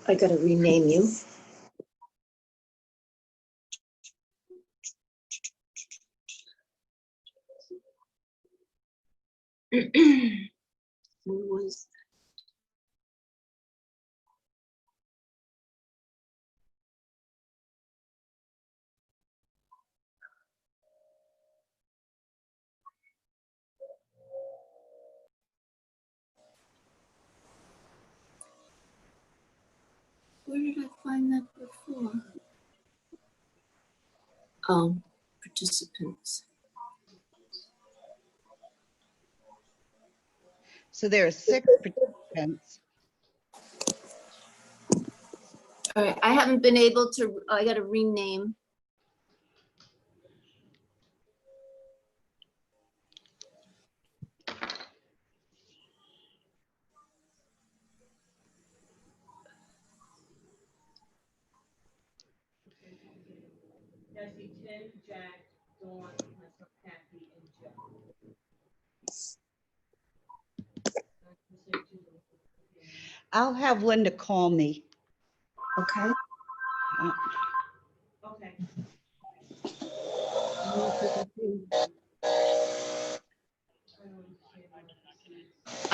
I got to rename you. Who was Where did I find that before? Participants. So there are 6 participants. All right, I haven't been able to, I got to rename. I see Tim, Jack, Dawn, myself, Kathy, and Joe. I'll have Linda call me. Okay. Okay.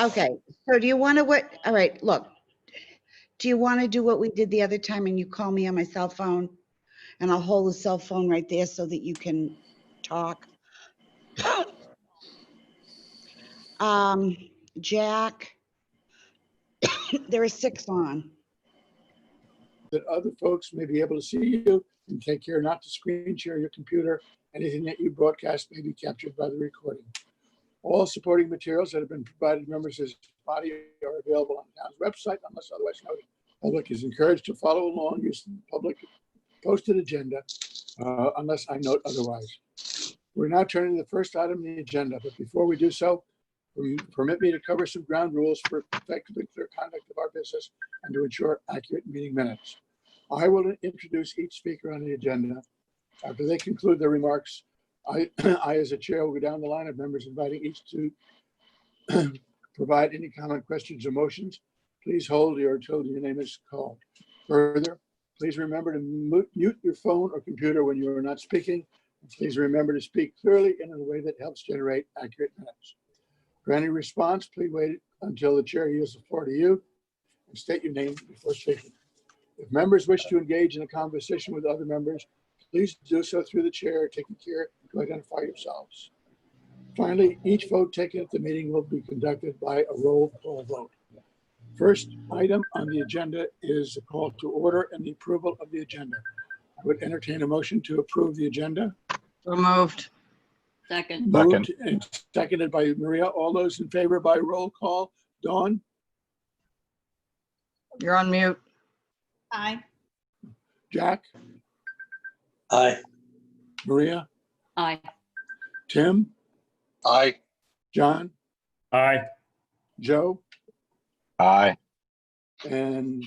Okay, so do you want to what? All right, look. Do you want to do what we did the other time and you call me on my cell phone? And I'll hold the cell phone right there so that you can talk. Jack, there are 6 on. that other folks may be able to see you, and take care not to screen share your computer. Anything that you broadcast may be captured by the recording. All supporting materials that have been provided to members of this body are available on the town's website unless otherwise noted. Public is encouraged to follow along using the public posted agenda unless I note otherwise. We're now turning to the first item on the agenda, but before we do so, permit me to cover some ground rules for effectively clear conduct of our business and to ensure accurate meeting minutes. I will introduce each speaker on the agenda. After they conclude their remarks, I as a chair will go down the line of members, inviting each to provide any comment, questions, or motions. Please hold until your name is called. Further, please remember to mute your phone or computer when you are not speaking. And please remember to speak clearly and in a way that helps generate accurate minutes. For any response, please wait until the chair yields the floor to you and state your name before speaking. If members wish to engage in a conversation with other members, please do so through the chair, taking care to identify yourselves. Finally, each vote taken at the meeting will be conducted by a roll call vote. First item on the agenda is the call to order and the approval of the agenda. I would entertain a motion to approve the agenda. So moved. Second. Moved and seconded by Maria. All those in favor by roll call. Dawn? You're on mute. Aye. Jack? Aye. Maria? Aye. Tim? Aye. John? Aye. Joe? Aye. And Me.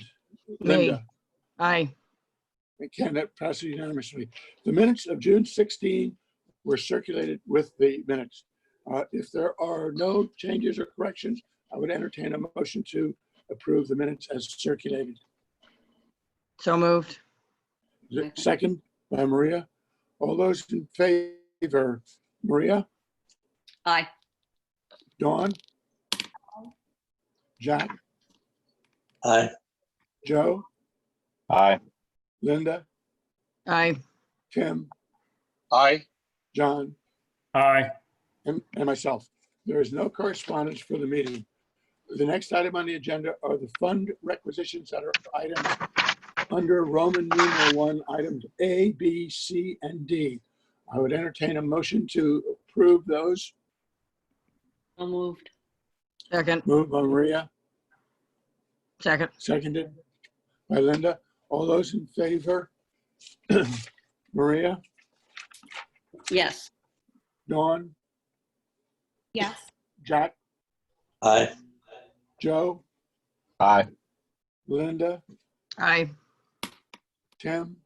Linda? Aye. And that passes unanimously. The minutes of June 16 were circulated with the minutes. If there are no changes or corrections, I would entertain a motion to approve the minutes as circulated. So moved. Second by Maria. All those in favor, Maria, Aye. Dawn, Jack, Aye. Joe, Aye. Linda, Aye. Tim, Aye. John, Aye. and myself. There is no correspondence for the meeting. The next item on the agenda are the fund requisitions that are items under Roman numeral 1, items A, B, C, and D. I would entertain a motion to approve those. So moved. Second. Moved by Maria, Second. seconded by Linda. All those in favor? Maria, Yes. Dawn, Yes. Jack, Aye. Joe, Aye. Linda, Aye. Tim,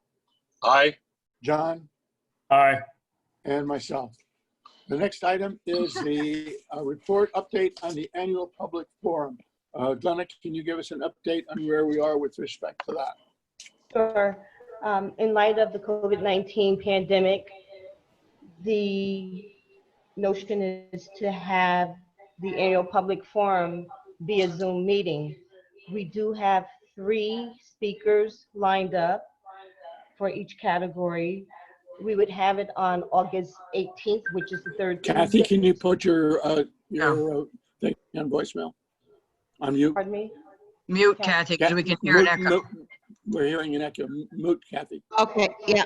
Aye. John, Aye. and myself. The next item is the report update on the annual public forum. Glenna, can you give us an update on where we are with respect to that? Sure. In light of the COVID-19 pandemic, the notion is to have the annual public forum be a Zoom meeting. We do have 3 speakers lined up for each category. We would have it on August 18th, which is the third Kathy, Tuesday. can you put your thing on voicemail? On mute? Pardon me? Mute, Kathy, because we can hear an echo. We're hearing an echo. Mute, Kathy. Okay, yeah.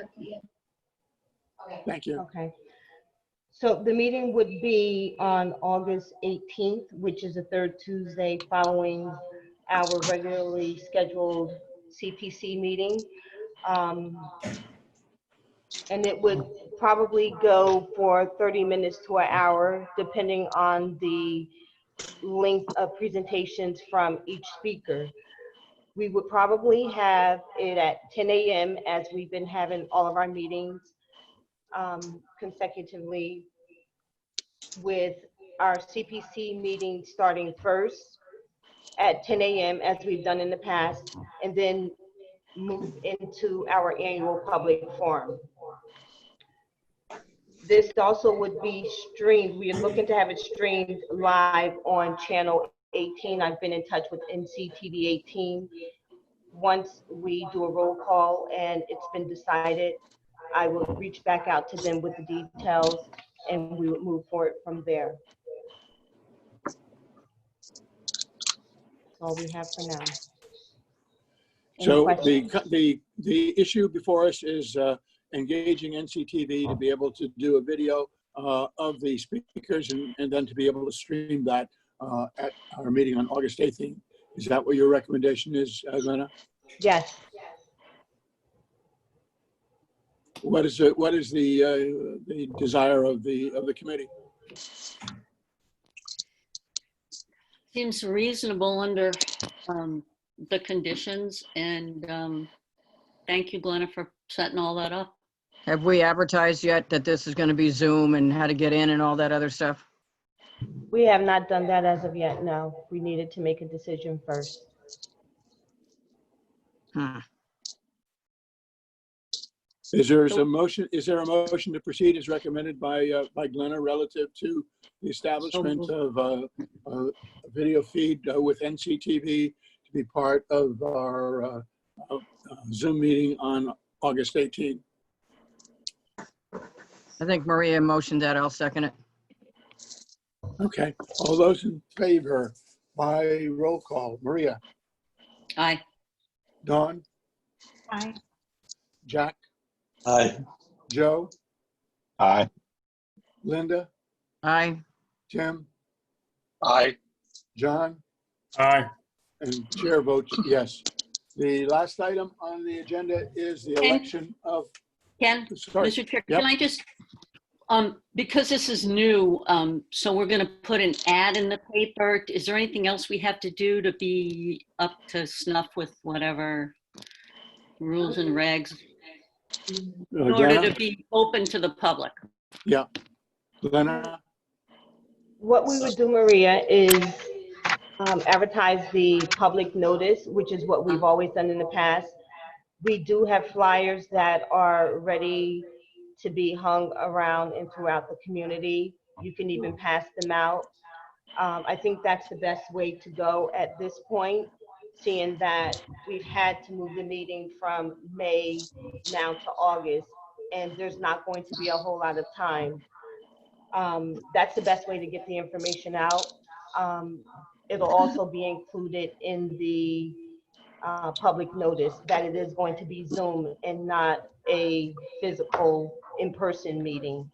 Thank you. Okay. So the meeting would be on August 18th, which is the third Tuesday following our regularly scheduled CPC meeting. And it would probably go for 30 minutes to an hour, depending on the length of presentations from each speaker. We would probably have it at 10 a.m. as we've been having all of our meetings consecutively, with our CPC meeting starting first at 10 a.m. as we've done in the past, and then move into our annual public forum. This also would be streamed. We are looking to have it streamed live on channel 18. I've been in touch with NCTV 18. Once we do a roll call and it's been decided, I will reach back out to them with the details and we would move forward from there. That's all we have for now. So questions? the issue before us is engaging NCTV to be able to do a video of the speakers and then to be able to stream that at our meeting on August 18th. Is that what your recommendation is, Glenna? Yes. What is the desire of the committee? Seems reasonable under the conditions, and thank you, Glenna, for setting all that up. Have we advertised yet that this is going to be Zoom and how to get in and all that other stuff? We have not done that as of yet, no. We needed to make a decision first. Hmm. Is there a motion to proceed as recommended by Glenna relative to the establishment of a video feed with NCTV to be part of our Zoom meeting on August 18th? I think Maria motioned that. I'll second it. Okay, all those in favor by roll call. Maria, Aye. Dawn, Aye. Jack, Aye. Joe, Aye. Linda, Aye. Tim, Aye. John, Aye. and chair votes yes. The last item on the agenda is the election of, Ken, sorry, Mr. Chair, Yep. can I just, because this is new, so we're going to put an ad in the paper. Is there anything else we have to do to be up to snuff with whatever rules and regs in order Dana? to be open to the public? Yeah. Glenna? What we would do, Maria, is advertise the public notice, which is what we've always done in the past. We do have flyers that are ready to be hung around and throughout the community. You can even pass them out. I think that's the best way to go at this point, seeing that we've had to move the meeting from May now to August, and there's not going to be a whole lot of time. That's the best way to get the information out. It'll also be included in the public notice that it is going to be Zoom and not a physical in-person meeting.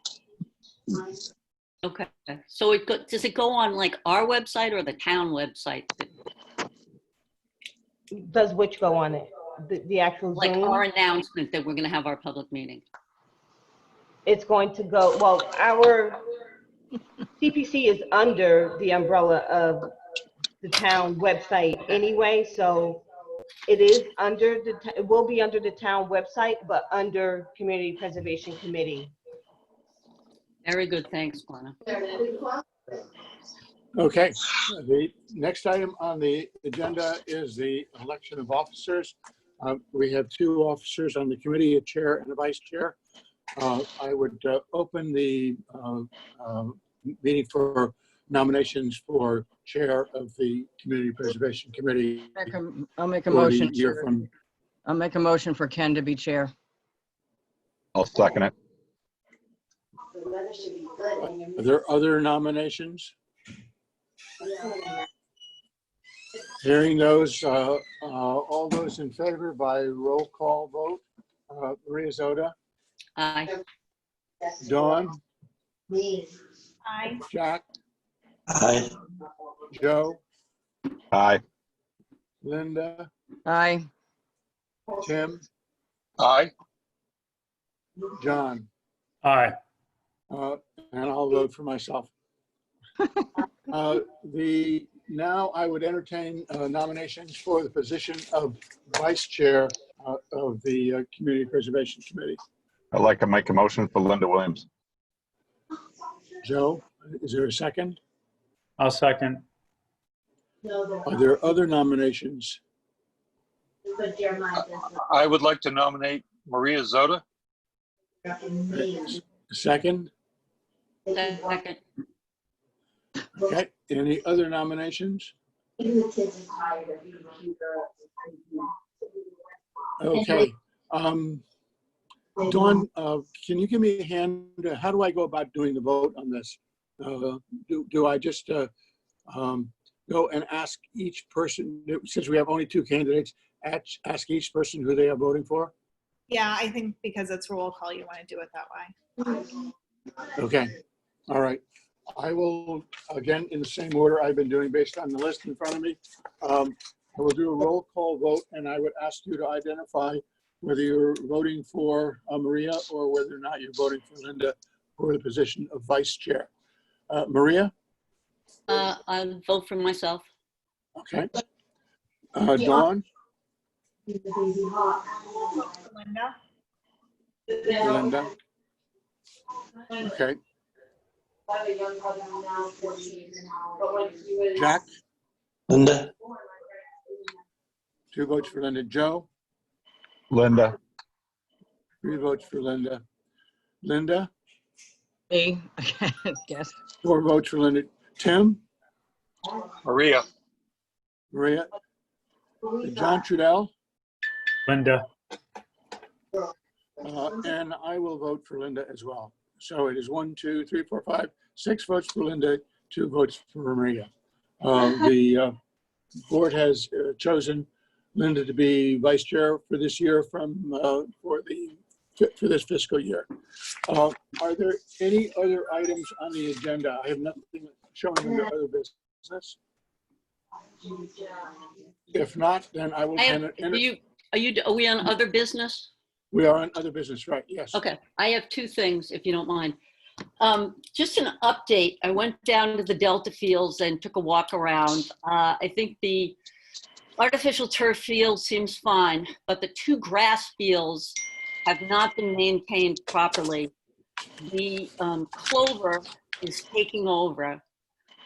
Okay, so does it go on like our website or the town website? Does which go on it? The actual Like Zoom? our announcement that we're going to have our public meeting? It's going to go, well, our CPC is under the umbrella of the town website anyway, so it is under it will be under the town website, but under Community Preservation Committee. Very good, thanks, Glenna. Okay, the next item on the agenda is the election of officers. We have two officers on the committee, a chair and a vice chair. I would open the meeting for nominations for chair of the Community Preservation Committee. I'll make a for the motion. year from. I'll make a motion for Ken to be chair. I'll second it. Are there other nominations? Hearing those, all those in favor by roll call vote. Maria Zoda, Aye. Dawn, Aye. Jack, Aye. Joe, Aye. Linda, Aye. Tim, Aye. John, Aye. and I'll vote for myself. Now I would entertain nominations for the position of vice chair of the Community Preservation Committee. I'd like to make a motion for Linda Williams. Joe, is there a second? I'll second. Are there other nominations? I would like to nominate Maria Zoda. Second? Second. Okay, any other nominations? Okay. Dawn, can you give me a hand? How do I go about doing the vote on this? Do I just go and ask each person, since we have only 2 candidates, ask each person who they are voting for? Yeah, I think because it's roll call, you want to do it that way. Okay, all right. I will, again, in the same order I've been doing based on the list in front of me. I will do a roll call vote, and I would ask you to identify whether you're voting for Maria or whether or not you're voting for Linda for the position of vice chair. Maria? I'll vote for myself. Okay. Dawn? Linda? Linda? Okay. Jack? Linda. 2 votes for Linda. Joe? Linda. 3 votes for Linda. Linda? Me, I guess. 4 votes for Linda. Tim? Maria. Maria? John Trudell? Linda. And I will vote for Linda as well. So it is 1, 2, 3, 4, 5, 6 votes for Linda, 2 votes for Maria. The board has chosen Linda to be vice chair for this year for this fiscal year. Are there any other items on the agenda? I have nothing showing under other business. If not, then I will. Are we on other business? We are on other business, right? Yes. Okay, I have 2 things, if you don't mind. Just an update. I went down to the Delta fields and took a walk around. I think the artificial turf field seems fine, but the 2 grass fields have not been maintained properly. The clover is taking over,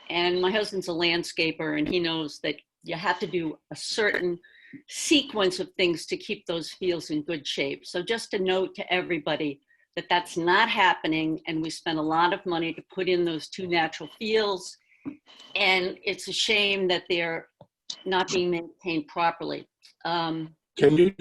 and my husband's a landscaper, and he knows that you have to do a certain sequence of things to keep those fields in good shape. So just a note to everybody that that's not happening, and we spent a lot of money to put in those 2 natural fields, and it's a shame that they're not being maintained properly. Can you,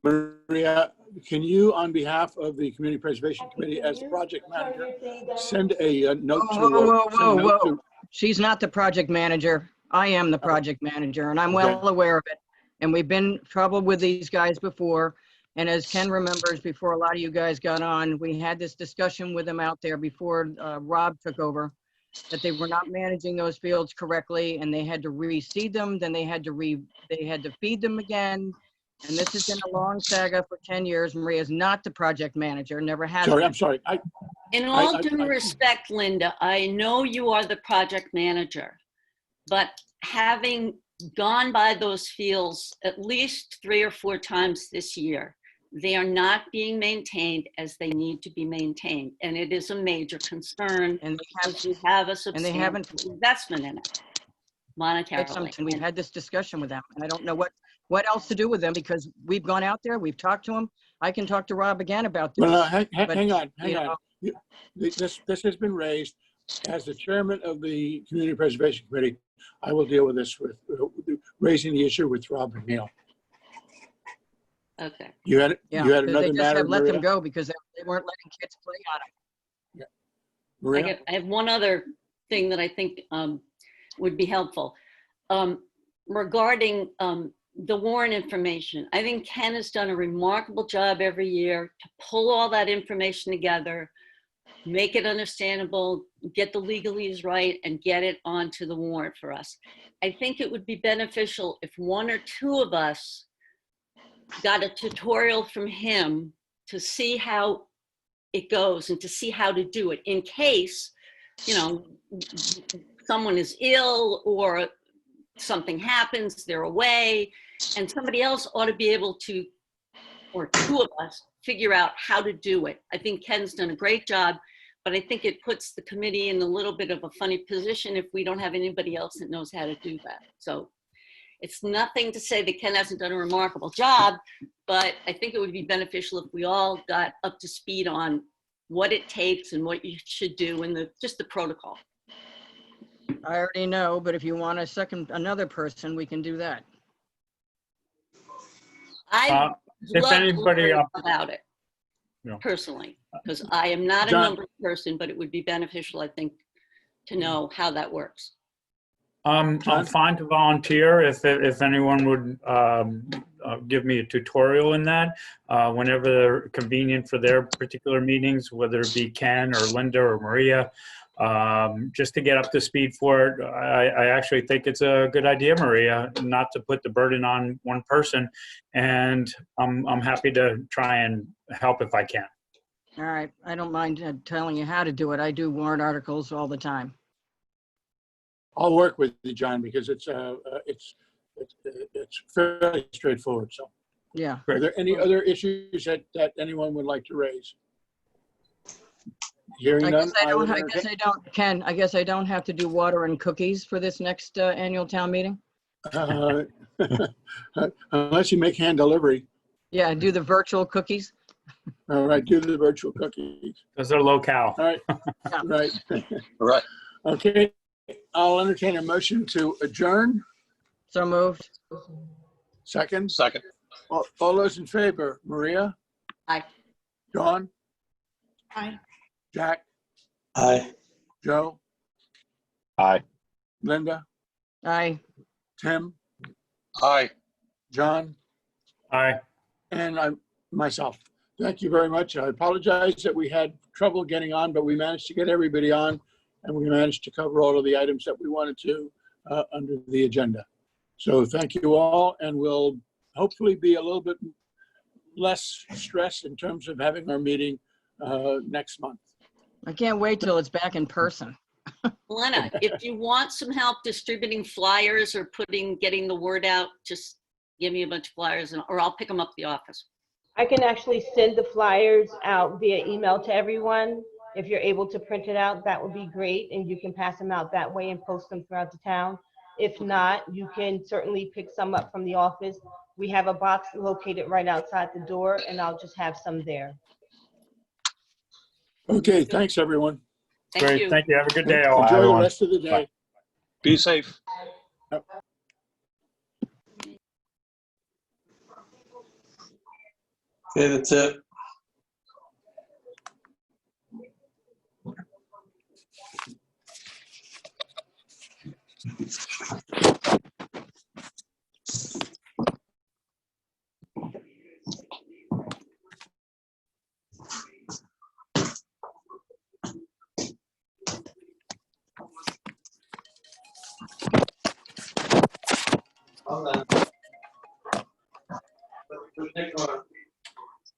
Maria, can you, on behalf of the Community Preservation Committee, as the project manager, send a note Whoa. She's not the project manager. I am the project manager, and I'm well aware of it. And we've been in trouble with these guys before. And as Ken remembers, before a lot of you guys got on, we had this discussion with them out there before Rob took over, that they were not managing those fields correctly, and they had to reseed them. Then they had to feed them again. And this has been a long saga for 10 years. Maria's not the project manager, never has been. I'm sorry. In all due respect, Linda, I know you are the project manager, but having gone by those fields at least 3 or 4 times this year, they are not being maintained as they need to be maintained. And it is a major concern, And because we have a substantial investment in it, monetarily. And we've had this discussion with them, and I don't know what else to do with them, because we've gone out there, we've talked to them. I can talk to Rob again about this. Well, hang on. This has been raised. As the chairman of the Community Preservation Committee, I will deal with this with raising the issue with Rob McNeil. Okay. You had another they just matter, have let Maria? them go because they weren't letting kids play on them. Yeah. Maria? I have one other thing that I think would be helpful. Regarding the warrant information, I think Ken has done a remarkable job every year to pull all that information together, make it understandable, get the legalese right, and get it onto the warrant for us. I think it would be beneficial if 1 or 2 of us got a tutorial from him to see how it goes and to see how to do it in case, someone is ill or something happens, they're away, and somebody else ought to be able to, or 2 of us, figure out how to do it. I think Ken's done a great job, but I think it puts the committee in a little bit of a funny position if we don't have anybody else that knows how to do that. So it's nothing to say that Ken hasn't done a remarkable job, but I think it would be beneficial if we all got up to speed on what it takes and what you should do and just the protocol. I already know, but if you want another person, we can do that. I If love anybody about it, Yeah. personally, because I am not a John. numbers person, but it would be beneficial, I think, to know how that works. I'm fine to volunteer if anyone would give me a tutorial in that whenever they're convenient for their particular meetings, whether it be Ken or Linda or Maria, just to get up to speed for it. I actually think it's a good idea, Maria, not to put the burden on one person, and I'm happy to try and help if I can. All right, I don't mind telling you how to do it. I do warrant articles all the time. I'll work with you, John, because it's fairly straightforward. So, Yeah. are there any other issues that anyone would like to raise? Hearing I none, guess I don't, would I guess I don't, Ken, I guess I don't have to do water and cookies for this next annual town meeting? unless you make hand delivery. Yeah, do the virtual cookies. All right, do the virtual cookies. Because they're low-cal. All right, Yeah. right. Right. Okay, I'll entertain a motion to adjourn. So moved. Second, Second. all those in favor, Maria? Aye. Dawn? Aye. Jack? Aye. Joe? Aye. Linda? Aye. Tim? Aye. John? Aye. And myself. Thank you very much. I apologize that we had trouble getting on, but we managed to get everybody on, and we managed to cover all of the items that we wanted to under the agenda. So thank you all, and we'll hopefully be a little bit less stressed in terms of having our meeting next month. I can't wait till it's back in person. Lena, if you want some help distributing flyers or getting the word out, just give me a bunch of flyers or I'll pick them up at the office. I can actually send the flyers out via email to everyone. If you're able to print it out, that would be great, and you can pass them out that way and post them throughout the town. If not, you can certainly pick some up from the office. We have a box located right outside the door, and I'll just have some there. Okay, thanks, everyone. Thank Great. you. Thank you. Have a good day, all. Enjoy the everyone. rest of the day. Be safe. Okay, that's it.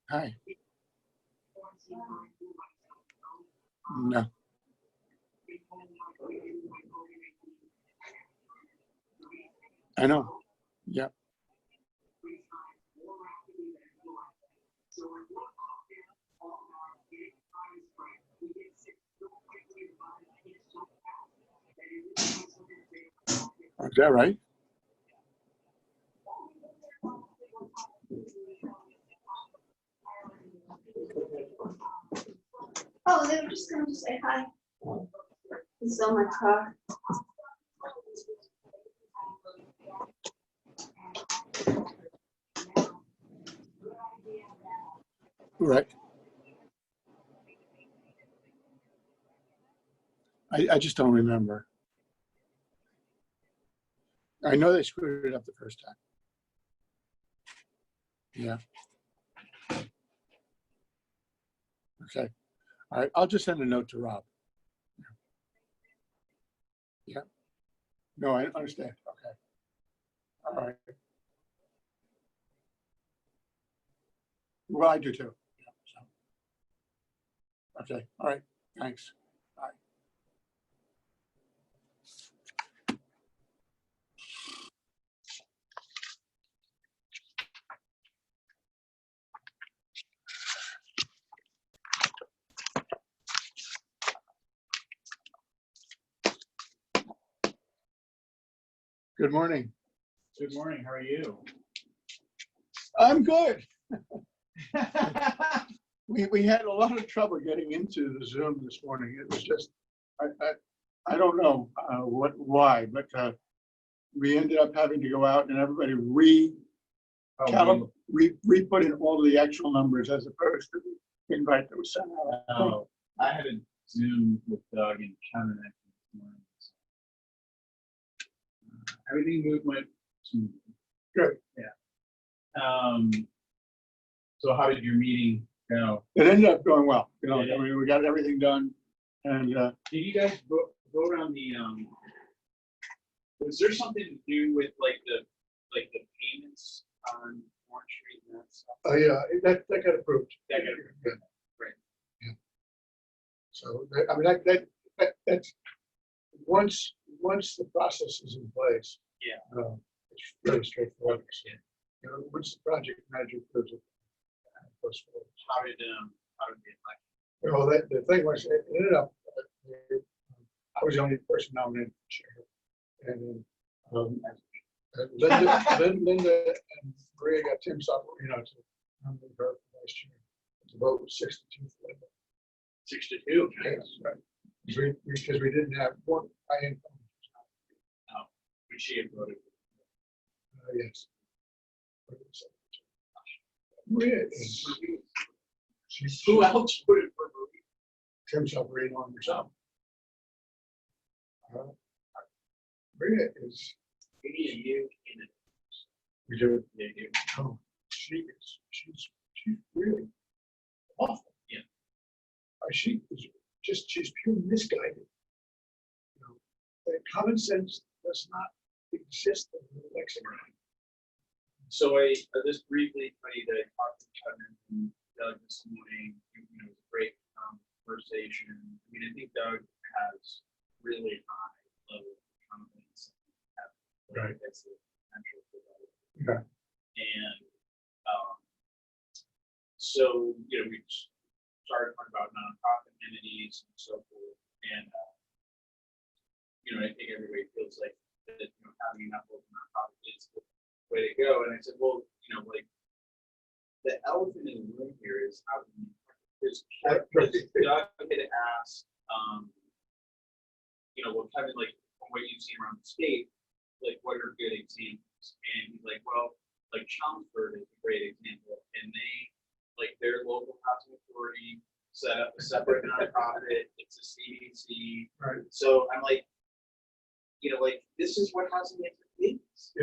Hi. No. I know. Yep. Is that right? Oh, they were just going to say hi. It's on my car. Right. I just don't remember. I know they screwed it up the first time. Yeah. Okay. All right. I'll just send a note to Rob. Yeah. No, I understand. Okay. All right. Well, I do too. Yeah, so. Okay. All right. Thanks. Bye. Good morning. Good morning. How are you? I'm good. We had a lot of trouble getting into the Zoom this morning. It was just, I don't know why, but we ended up having to go out and everybody re-put in all of the actual numbers as opposed to the invite that was sent out. Oh, I had a Zoom with Doug and Kevin this morning. Everything went smoothly. Good. So how did your meeting go? It ended up going well, you know, I mean, we got everything done and, Did you guys vote on the, was there something to do with like the payments on Orange Street and that stuff? yeah, that got approved. That got approved. Good. Right. Yeah. So, I mean, that's, once the process is in place, Yeah. it's really straightforward. You know, once the project manager approves it, goes forward. How did they like? Well, the thing was, it ended up, I was the only person nominated for chair. And Linda and Maria got Tim Supper, you know, to nominate her for vice chair. The vote was 6-2 for Linda. 6-2. Yes, right. Because we didn't have one, I am, When she had voted. yes. Maria is, she's, Who else voted for Marie? Tim Supper on herself. Maria is, Any of you in it? we do, They do. oh, she's really awful. Yeah. She is just, she's pure misguided. You know, common sense does not exist in the lexicon. So I just briefly tell you that I talked to Kevin and Doug this morning. You know, it was a great conversation. I mean, I think Doug has really high level of confidence. Right. That's the potential for that. Okay. And so, you know, we started talking about nonprofit entities and so forth. And, you know, I think everybody feels like that, you know, having enough local nonprofit is the way to go. And I said, well, you know, like the elephant in the room here is how because Doug had asked, you know, well, Kevin, like from what you've seen around the state, like what are good examples? And he's like, well, like Chelmsford is a great example, and they like their local housing authority set up a separate nonprofit. It's a CDC. Right. So I'm like, you know, like this is what housing is.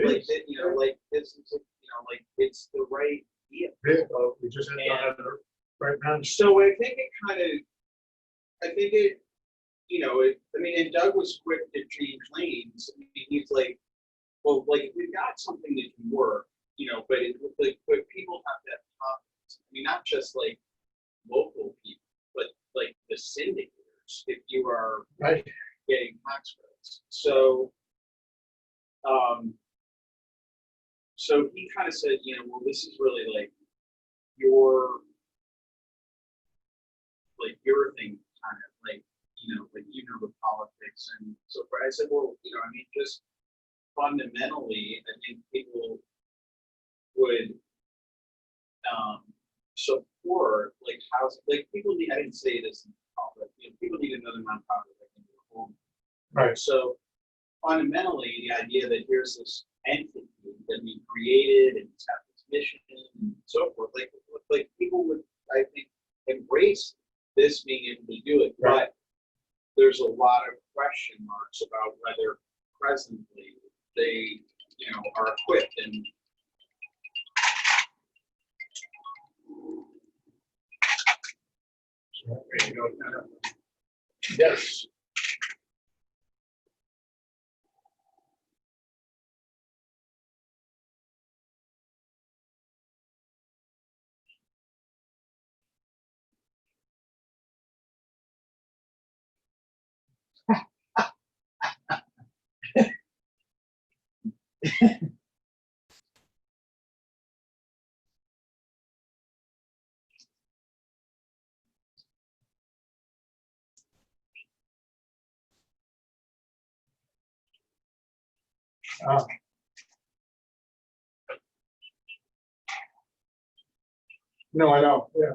Like that, you know, like this is, you know, like it's the right deal. Vehicle, we just had to have it right now. So I think it kind of, you know, I mean, and Doug was quick to change lanes. I mean, he's like, well, like we've got something that can work, you know, but but people have that confidence. I mean, not just like local people, but like the syndicators, if you are Right. getting tax credits. So, so he kind of said, you know, well, this is really like your thing, kind of like, you know, the politics and so forth. I said, well, you know, I mean, just fundamentally, I think people would support like housing, like people need, I didn't say this in public, you know, people need another nonprofit that can do a home. Right. So fundamentally, the idea that here's this entity that we created and it's got this mission and so forth, like people would, I think, embrace this being able to do it, Right. but there's a lot of question marks about whether presently they, you know, are equipped and there you go. Yes. No, I know. Yeah.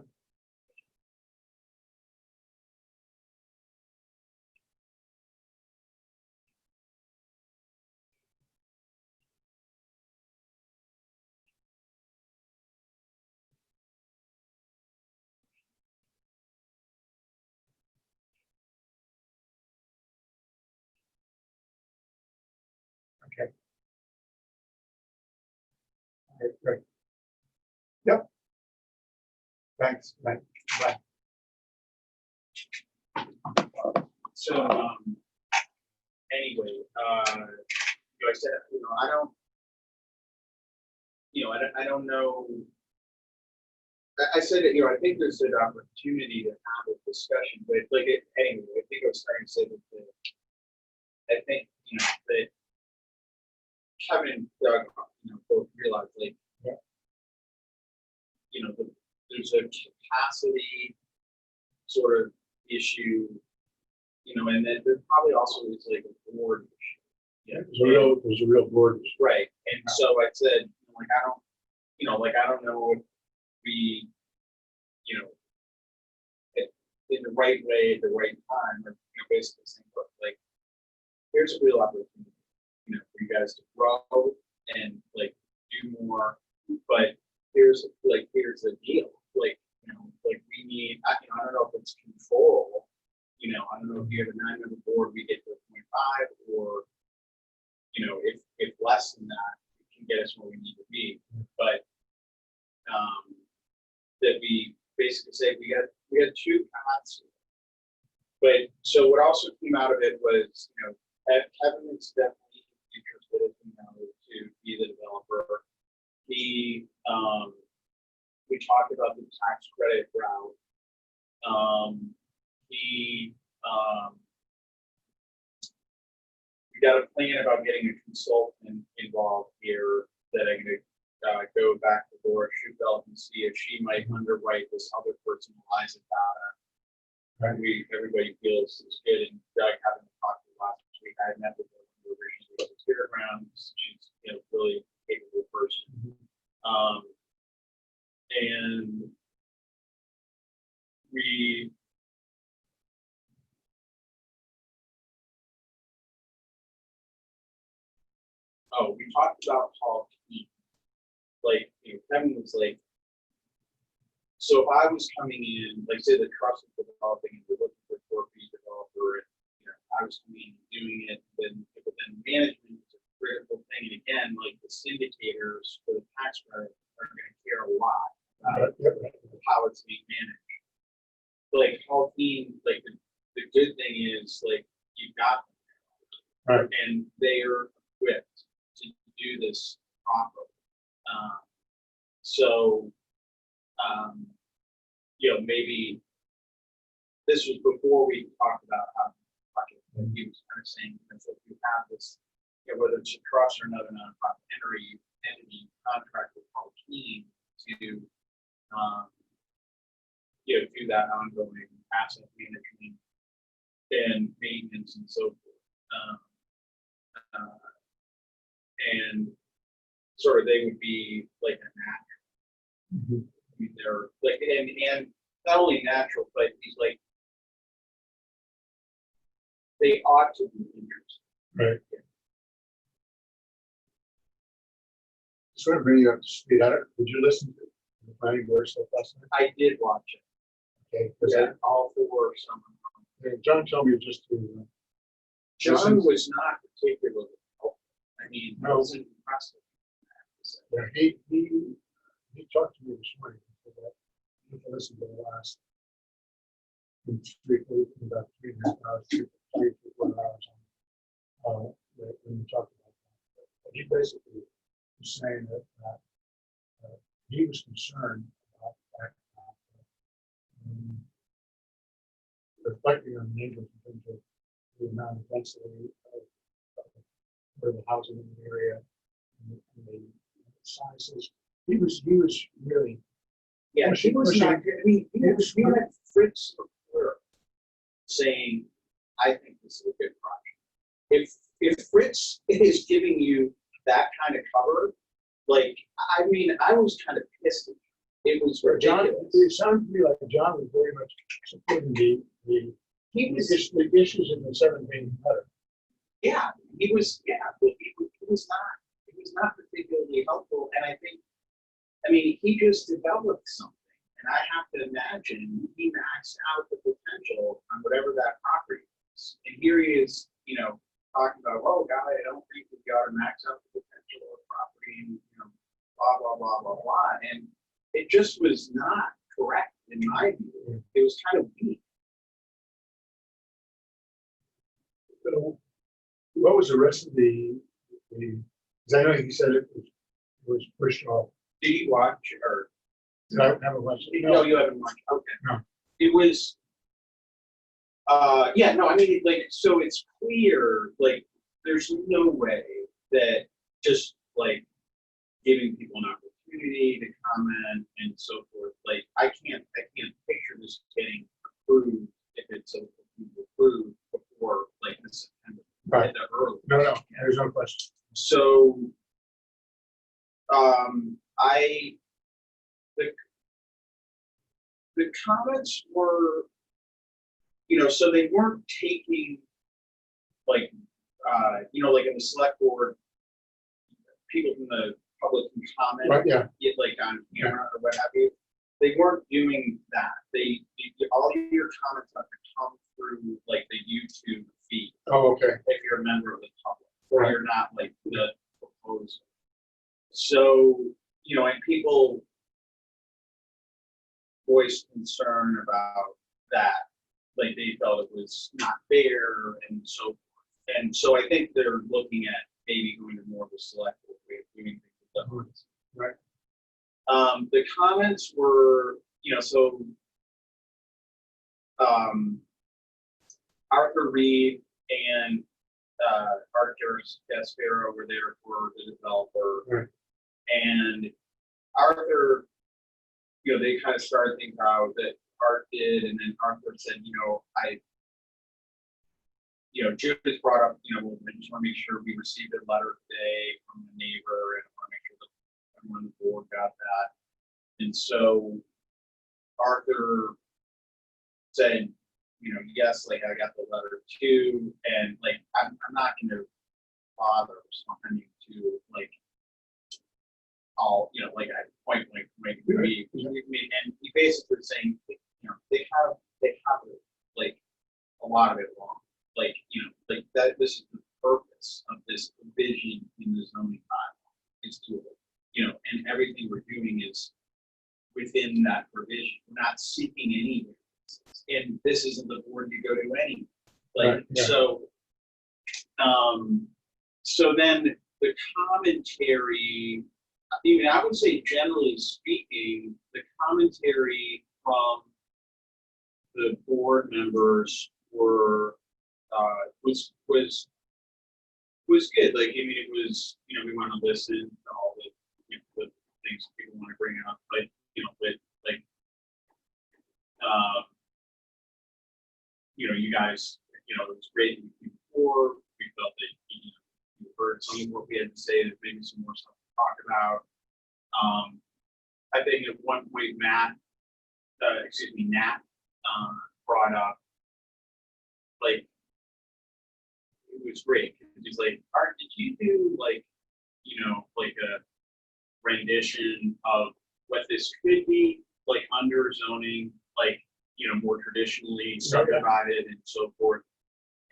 Okay. Great. Yep. Thanks. Bye. So, anyway, I said, I don't, I don't know. I said that, I think there's an opportunity to have a discussion, but anyway, I think I was trying to say that I think, that Kevin and Doug, both realize, there's a capacity sort of issue, and then there probably also is like a board issue. Yeah, There's a real board issue. right. And so I said, I don't know if we, in the right way at the right time, or basically saying, look, here's a real opportunity, for you guys to grow and do more. But here's the deal, we need, I don't know if it's control, I don't know if you have a 9-member board, we get to 0.5, or if less than that, it can get us where we need to be. But that we basically say we had two paths. But so what also came out of it was, Kevin is definitely interested, to be the developer. We talked about the tax credit route. We got a plan about getting a consultant involved here that I'm going to go back to Laura Schubelt and see if she might underwrite this other personalized data. Right. Everybody feels is good, and Doug having talked to last week, I met with her originally with the spirit grounds. She's really capable person. And we talked about Hall Key. Kevin was so if I was coming in, say the trust is developing and we're looking for a 4P developer, and I was coming in and doing it, but then management is a critical thing. And again, the syndicators for the tax credit are going to care a lot about how it's being managed. Hall Key, the good thing is you've got them, right, and they are equipped to do this properly. Maybe this was before we talked about how he was kind of saying that if you have this, whether it's a trust or another nonprofit entity contract with Hall Key to do that ongoing asset management and maintenance and so forth. And sort of they would be a natural. I mean, they're and not only natural, but he's they ought to be interested. Right. Sort of bring you up to speed. Did you listen to the planning board stuff last night? I did watch it. Okay. Yeah, all four some. John told me just to. John was not particularly helpful. I mean, no. It was impressive. Yeah, he talked to me this morning. You can listen to the last about 3.5 hours, 3 to 4 hours when we talked about that. But he basically was saying that he was concerned about that, reflecting on the neighborhood in terms of the amount of density of the housing in the area and the sizes. He was really. Yeah, he was not good. We had Fritz saying, I think this is a good project. If Fritz is giving you that kind of cover, I mean, I was kind of pissed at him. It was ridiculous. John, it sounded to me like John was very much supporting the issues in the 17 letter. Yeah, he was. Yeah, but he was not particularly helpful, and I mean, he just developed something, and I have to imagine he maxed out the potential on whatever that property is. And here he is, talking about, oh, God, I don't think we got to max out the potential of property and, blah, blah, blah, blah. And it just was not correct in my view. It was kind of weak. So what was the rest of because I know you said it was pushed off. Did you watch or? Did I haven't watched it? No, you haven't watched. Okay. No. It was, yeah, no, I mean, like, so it's clear, like, there's no way that just like giving people an opportunity to comment and so forth, like, I can't picture this getting approved if it's approved before like this September. Right. At the early. No, there's no question. So, the comments were, so they weren't taking like, like in the select board, people from the public can comment, Right, yeah. like on camera or what have you. They weren't doing that. All your comments have to come through like the YouTube feed. Oh, okay. If you're a member of the public, or Right. you're not like the proposal. So, and people voiced concern about that, like they felt it was not fair and so forth. And so I think they're looking at maybe going to more of a selective way of doing things. Right. The comments were, so Arthur Reed and Arthur Gasparo over there for the developer. Right. And Arthur, they kind of started thinking out that Art did, and then Arthur said, Judith brought up, well, I just want to make sure we received a letter today from the neighbor, and I want to make sure that everyone on the board got that. And so Arthur said, yes, like I got the letter too, and like I'm not going to bother responding to like all, like I point blank, and he basically saying, they have like a lot of it wrong. Like, like that, this is the purpose of this provision in the zoning bylaw is to, and everything we're doing is within that provision. We're not seeking any variances, and this isn't the board to go to any. Like, Right, yeah. So then the commentary, I would say generally speaking, the commentary from the board members were was good. Like, it was, we want to listen to all the, the things people want to bring up, but you guys, it was great before. We felt that you heard some of what we had to say. There's maybe some more stuff to talk about. I think at one point Nat brought up, like, it was great. He's like, Art, did you do like, like a rendition of what this could be, like under zoning, like, more traditionally subdivided and so forth?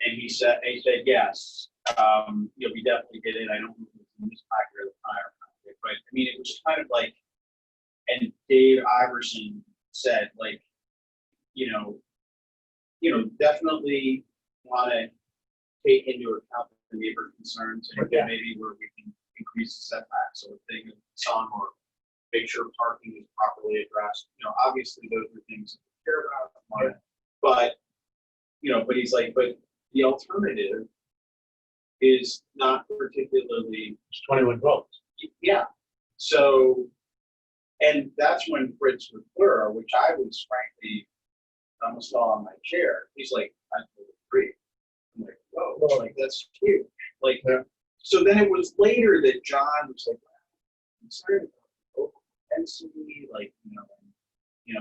And he said yes. We definitely did it. I don't know if it was in this packet or the prior packet, but I mean, it was kind of like, and Dave Iverson said, like, definitely want to take into account the neighbor concerns and maybe where we can increase the setbacks or thing some, or make sure parking is properly addressed. Obviously those are things that we care about, but but he's like, but the alternative is not particularly 21 votes. Yeah. So, and that's when Fritz McClure, which I was frankly almost fell on my chair. He's like, I totally agree. I'm like, whoa, like that's huge. Like, so then it was later that John was like, I'm sorry about density, like,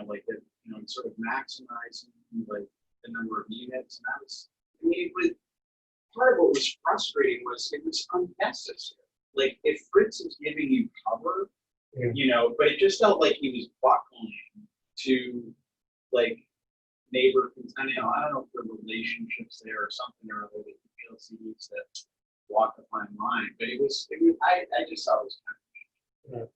like that, sort of maximizing like the number of units. And I was, it was part of what was frustrating was it was unnecessary. Like, if Fritz is giving you cover, but it just felt like he was buckling to like neighbor. I don't know if there are relationships there or something, or other that PLC needs to walk a fine line. But it was I just thought it was kind of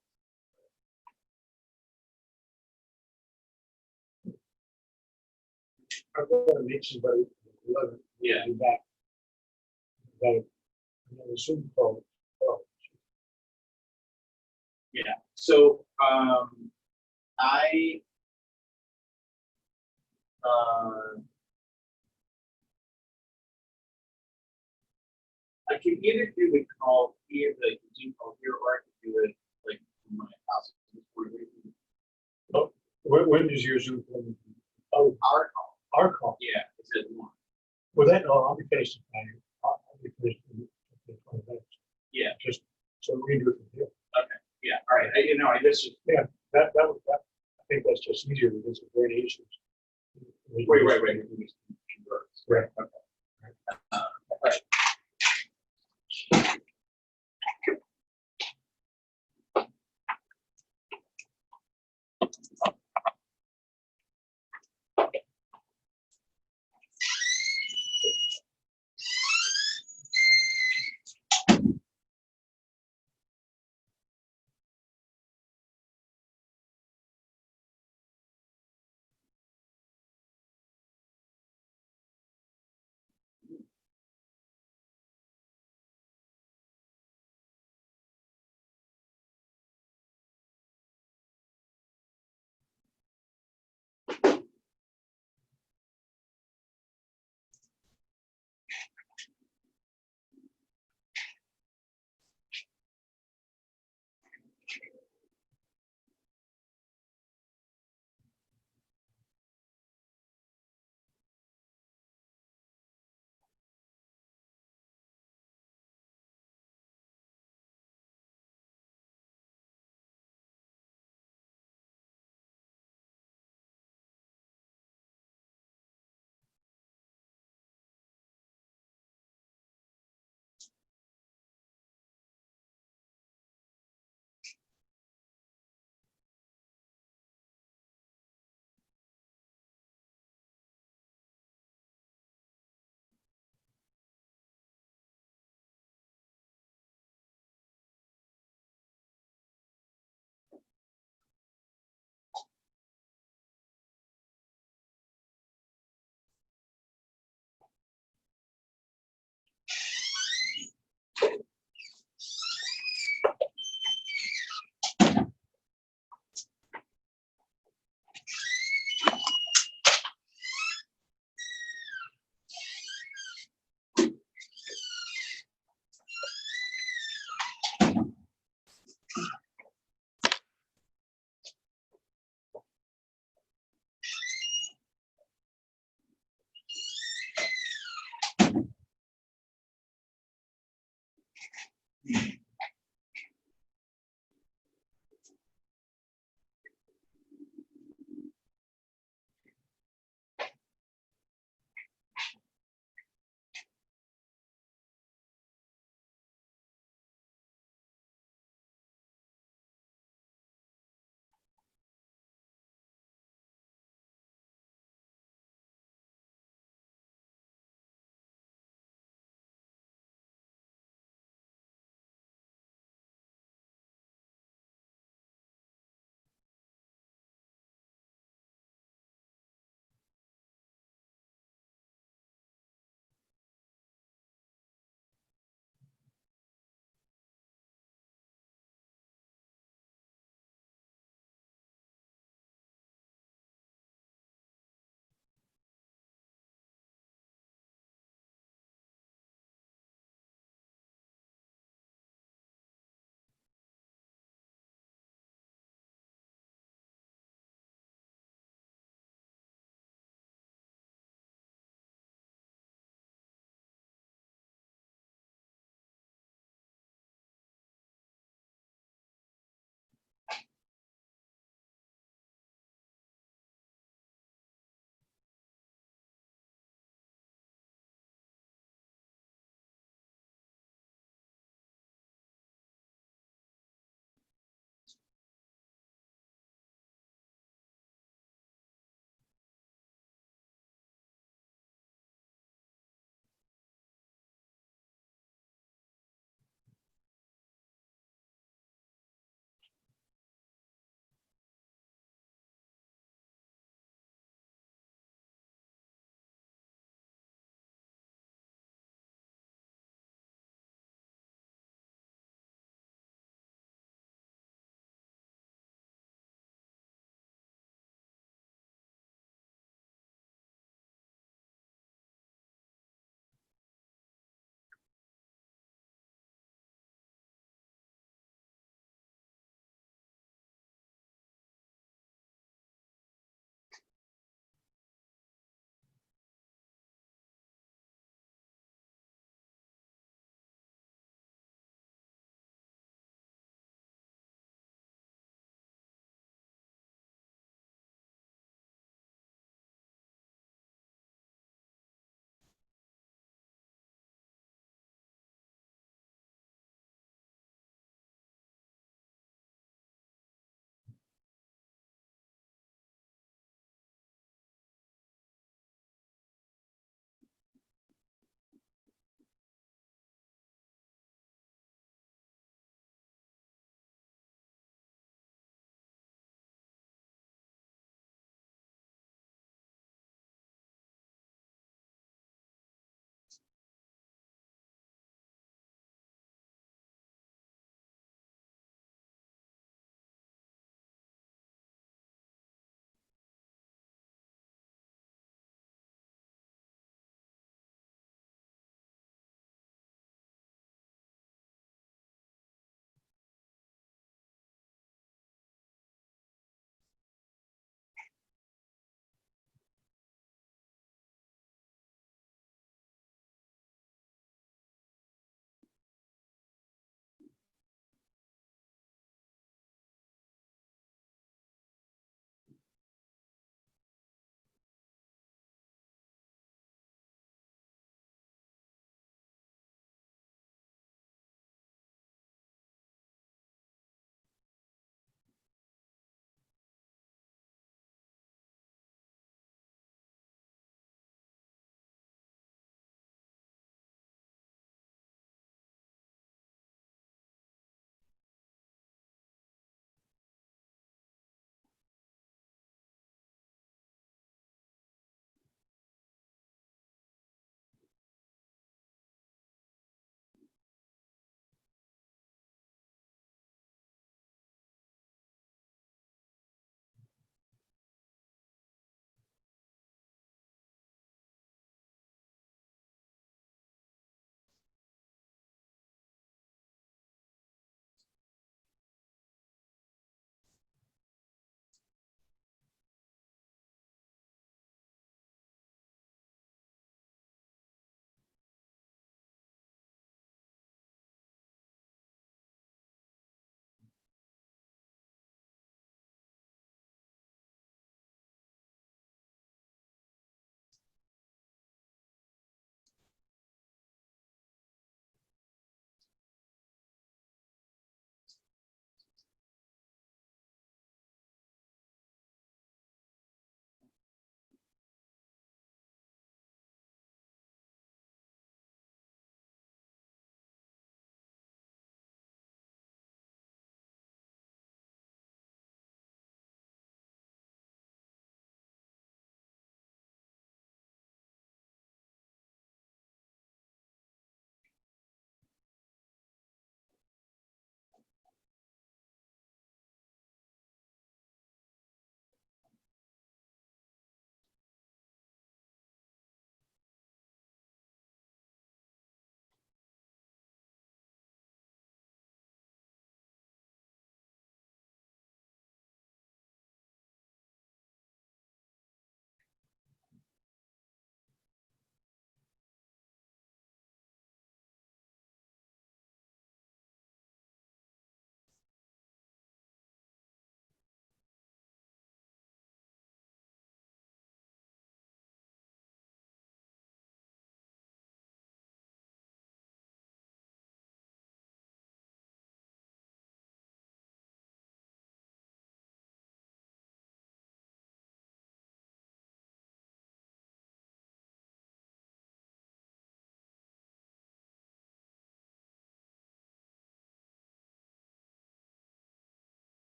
I'm going to meet somebody at 11. Yeah. Be back. About another Zoom call. Oh, Yeah, so, I, I can either do the call here, like the Zoom call here, or I could do it like from my house. when is your Zoom call? Oh, Our call, our call. yeah, it's at 1. Well, that, no, I'll be finished. I'll be finished in 20 minutes. Yeah, Just so we can do it from here. okay, yeah, all right, I just, Yeah, I think that's just easier because of great issues. wait. Right. Okay.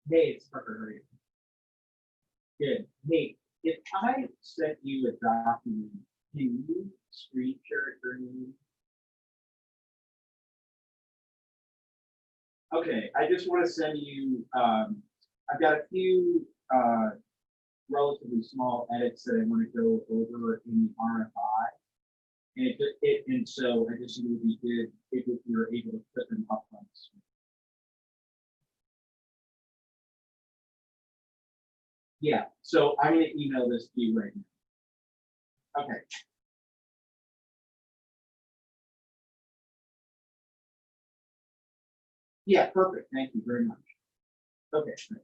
Hey, it's Parker. How are you? Good. Hey, if I sent you a document, can you screen share it during the meeting? Okay, I just want to send you, I've got a few relatively small edits that I want to go over in the RFI. And so I just think it would be good if you were able to put them up on the screen. Yeah, so I'm going to email this to you right now. Okay. Yeah, perfect. Thank you very much. Okay. Great.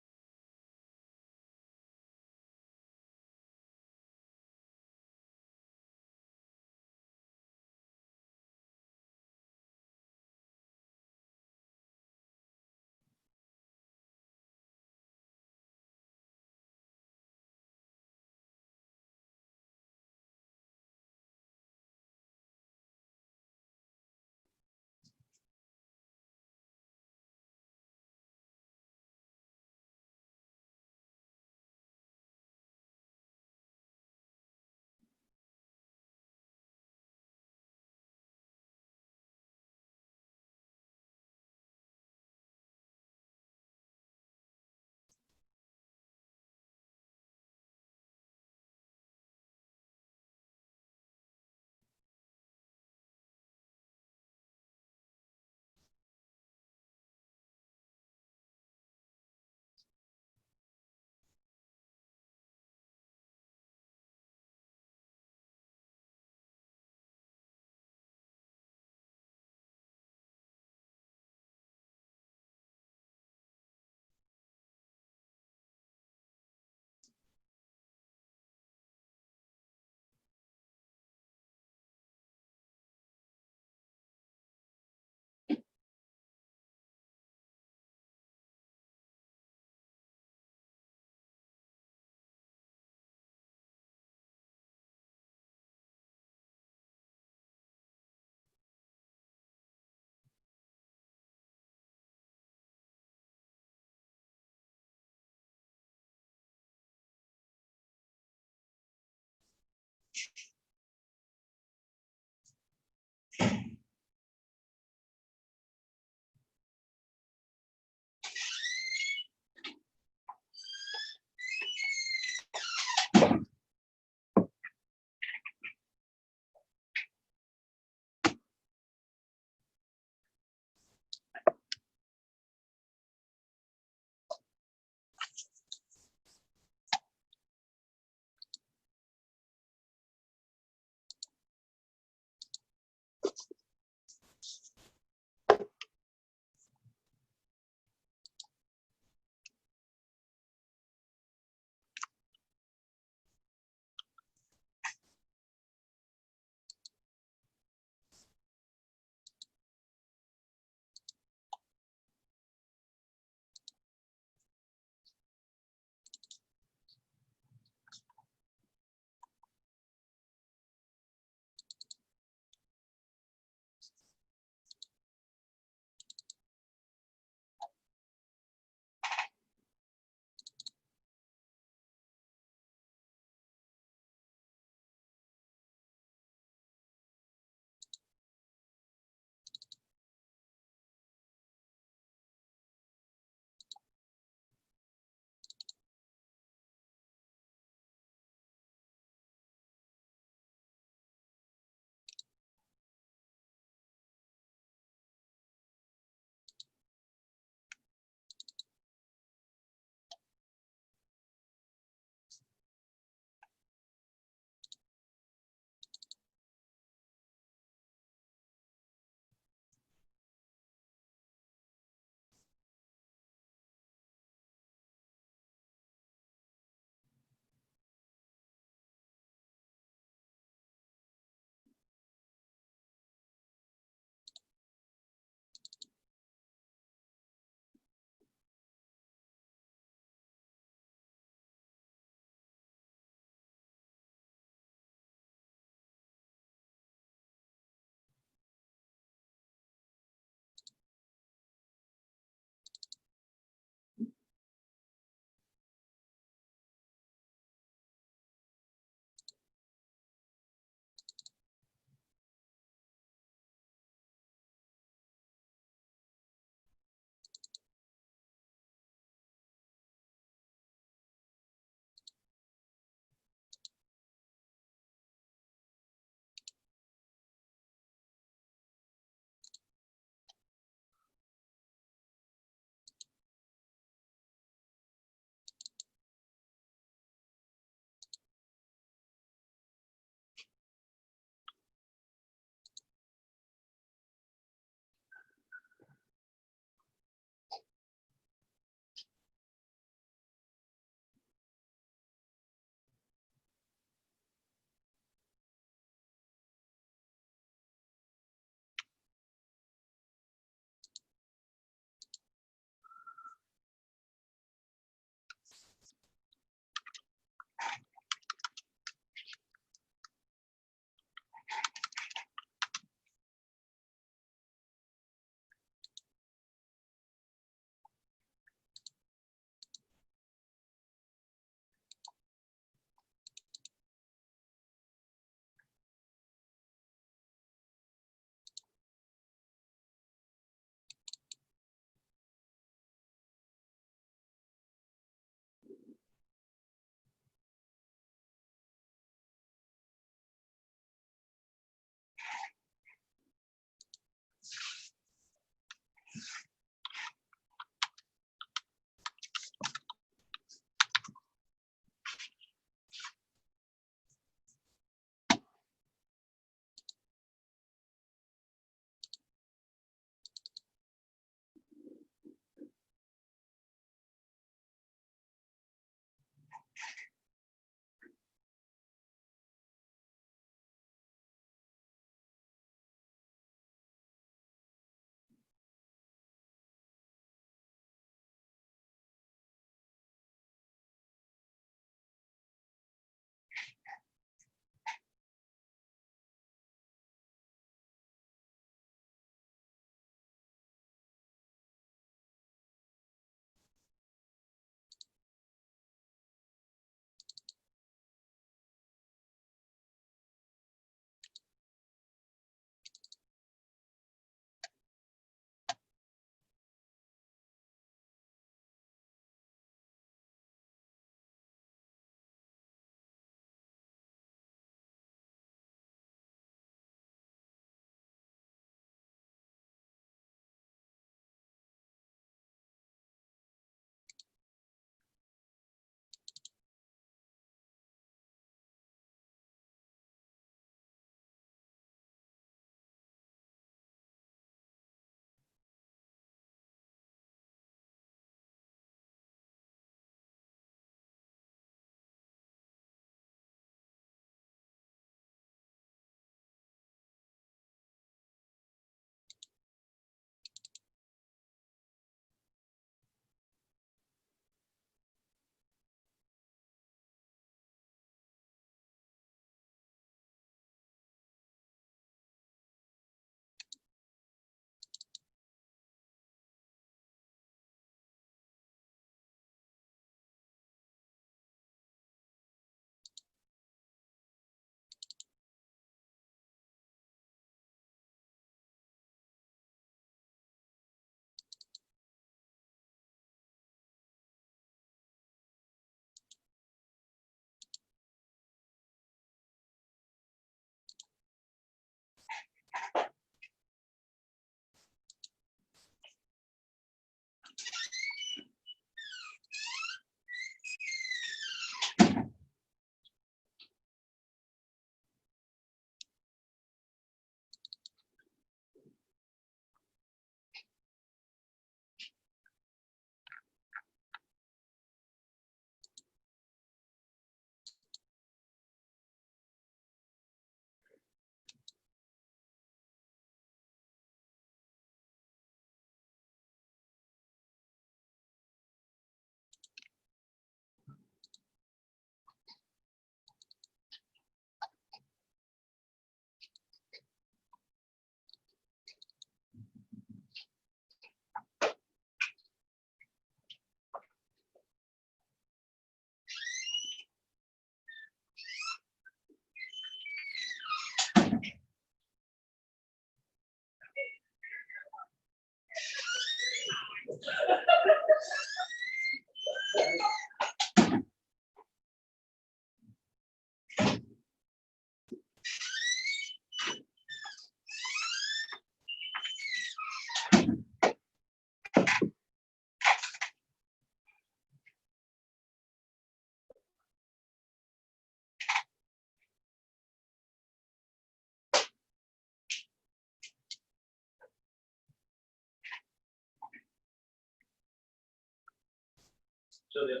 So the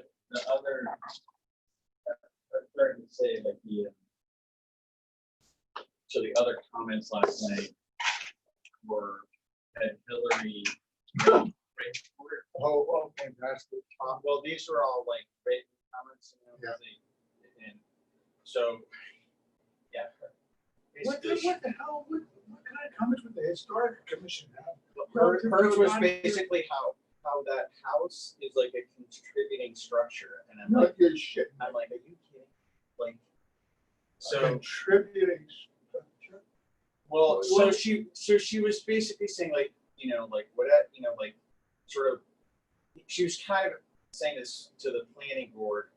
other, I'm starting to say like so the other comments last night were that Hillary. Oh, fantastic. Well, these were all like written comments, you know, Yeah. and so, yeah. What the hell, what kind of comments would the historic commission have? Hers was basically how that house is like a contributing structure, and I'm like, Good shit. are you kidding? Like, So so, contributing structure. well, so she was basically saying like, you know, like what, you know, like sort of, she was kind of saying this to the planning board,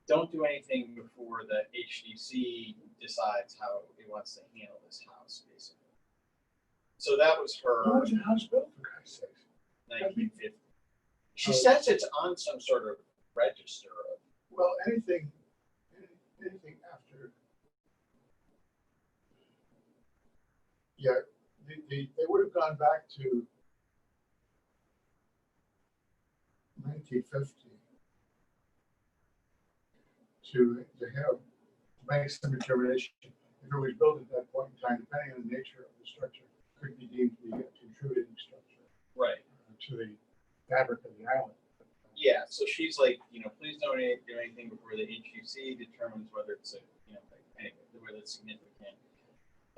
don't do anything before the HDC decides how it wants to handle this house, basically. So that was How her was the house built, for Christ's sake? 1950. She says it's on some sort of register of, Well, anything after. Yeah, they would have gone back to 1950 to make some determination. If it was built at that point in time, depending on the nature of the structure, could be deemed to be a contributing structure right. to the fabric of the island. Yeah, so she's like, you know, please don't do anything before the HUC determines whether it's a, you know, like, anyway, whether it's significant.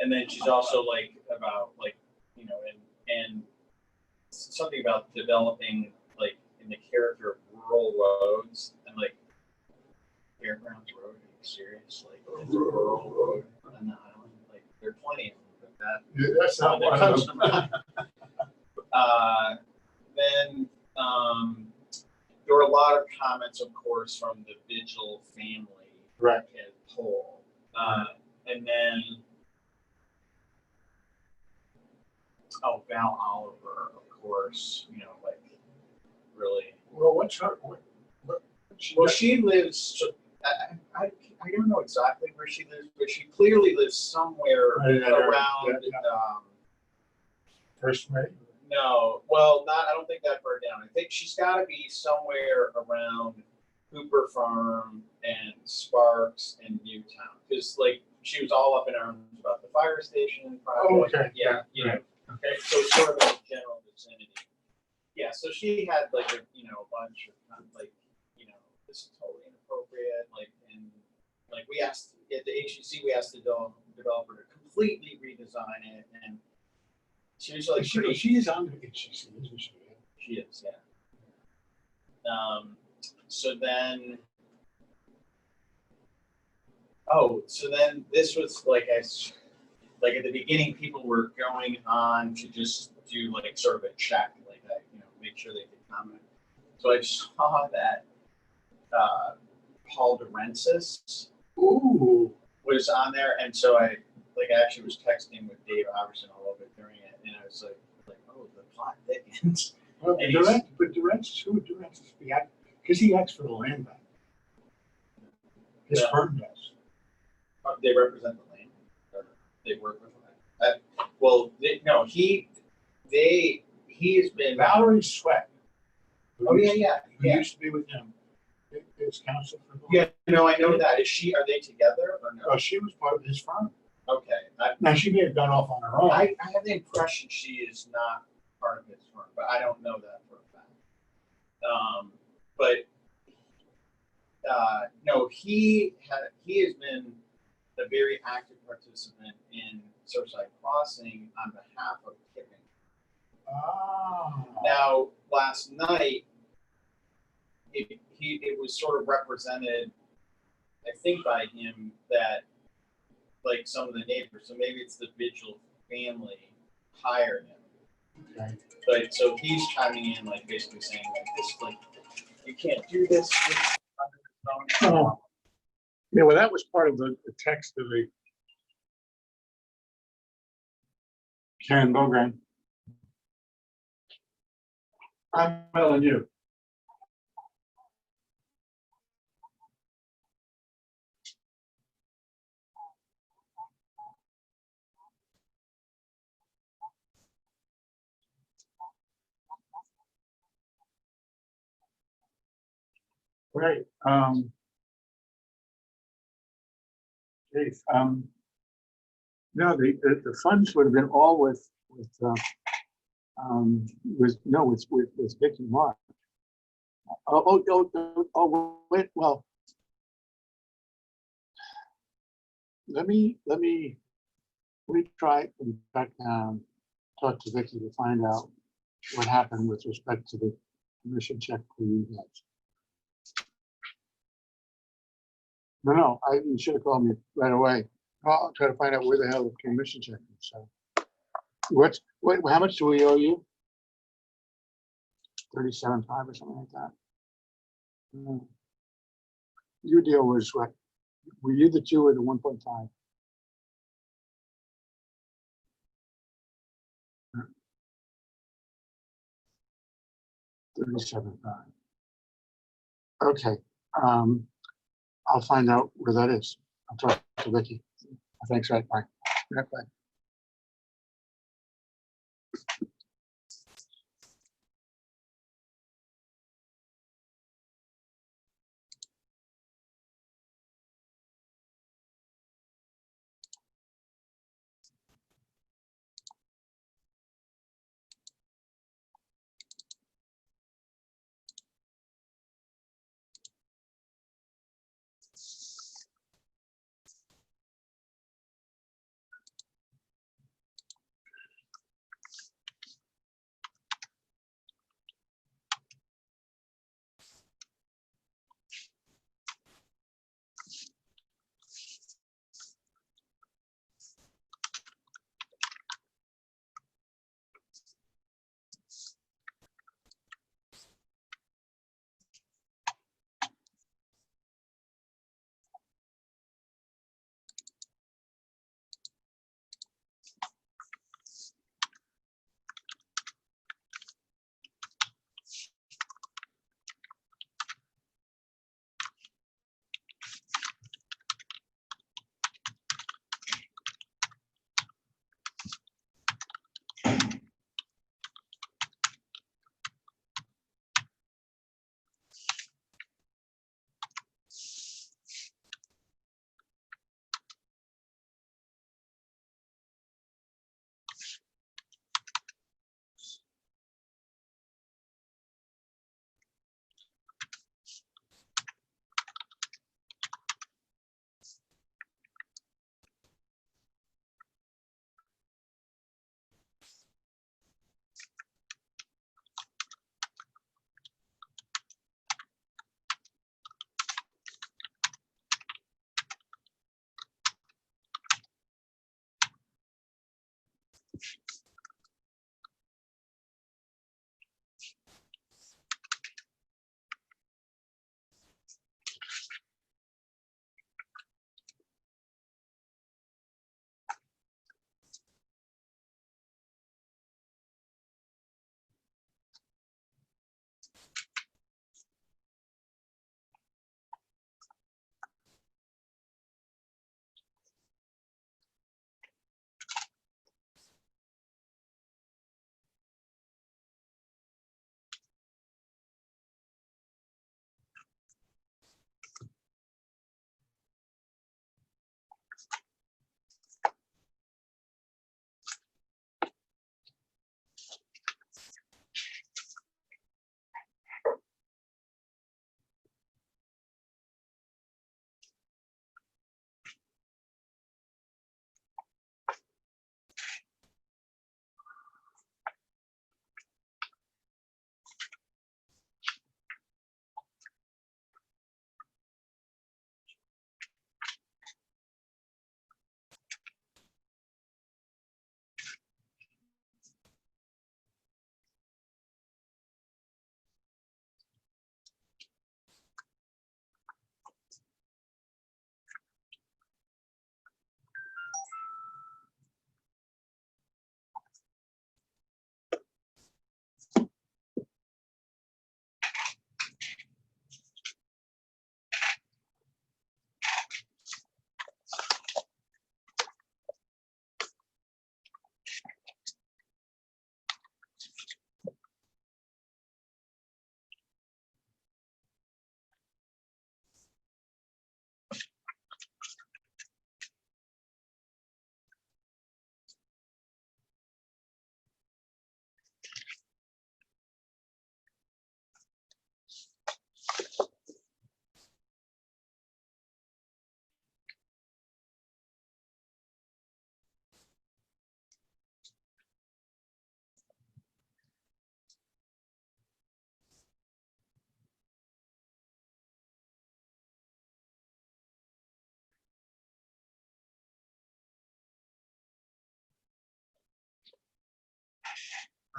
And then she's also like about like, you know, and something about developing like in the character of rural roads and like Fairgrounds Road. Are you serious? Like it's a rural road on the island. Like there are plenty of them, but that. Yeah, that's not one of them. Then there were a lot of comments, of course, from the Vigil family Right. as whole. And then, Val Oliver, of course, you know, like really. Well, what's her? Well, she lives. I don't know exactly where she lives, but she clearly lives somewhere Right in that area. around. Yeah. First May. No, well, I don't think that far down. I think she's got to be somewhere around Cooper Farm and Sparks and Newtown, because like she was all up in arms about the fire station project. Oh, okay. Yeah, you know. Okay, so sort of in the general vicinity. Yeah, so she had like a bunch of like, you know, this is totally inappropriate. Like, and like we asked at the HUC, we asked the developer to completely redesign it, and she was like, She is on the HCC, isn't she? she is, yeah. So then, this was like like at the beginning, people were going on to just do like sort of a check, like that, you know, make sure they could comment. So I saw that Paul DeRensis was on there, and so I actually was texting with Dave Iverson a little bit during it, and I was like, oh, the plot thickens. Well, Durant's who would Durant's be at? Because he acts for the land bank. His firm does. They represent the land, or they work with the land. He has been. Valerie Sweat. Oh yeah. Who used to be with him. His counsel for. Yeah, no, I know that. Are they together or no? Oh, she was part of his firm. Okay. Now she may have gone off on her own. I have the impression she is not part of his firm, but I don't know that for a fact. No, he has been a very active participant in Surfside Crossing on behalf of Kipping. Now, last night, it was sort of represented, I think, by him that like some of the neighbors, so maybe it's the Vigil family hired him Okay. But so he's chiming in, like basically saying like this, like you can't do this. Oh. Yeah, well, that was part of the text of the Karen Bogran. I'm telling you. Right. Geez, no, the funds would have been all with Vicky Mark. Wait, well, let me try and back down, talk to Vicky to find out what happened with respect to the commission check for you guys. No, you should have called me right away. I'll try to find out where the hell the commission check is. So, how much do we owe you? 37.5 or something like that. Your deal was what? Were you the 2 or the 1.5? $37.5. Okay. I'll find out where that is. I'll talk to Vicky. Thanks, right, bye. Right, bye.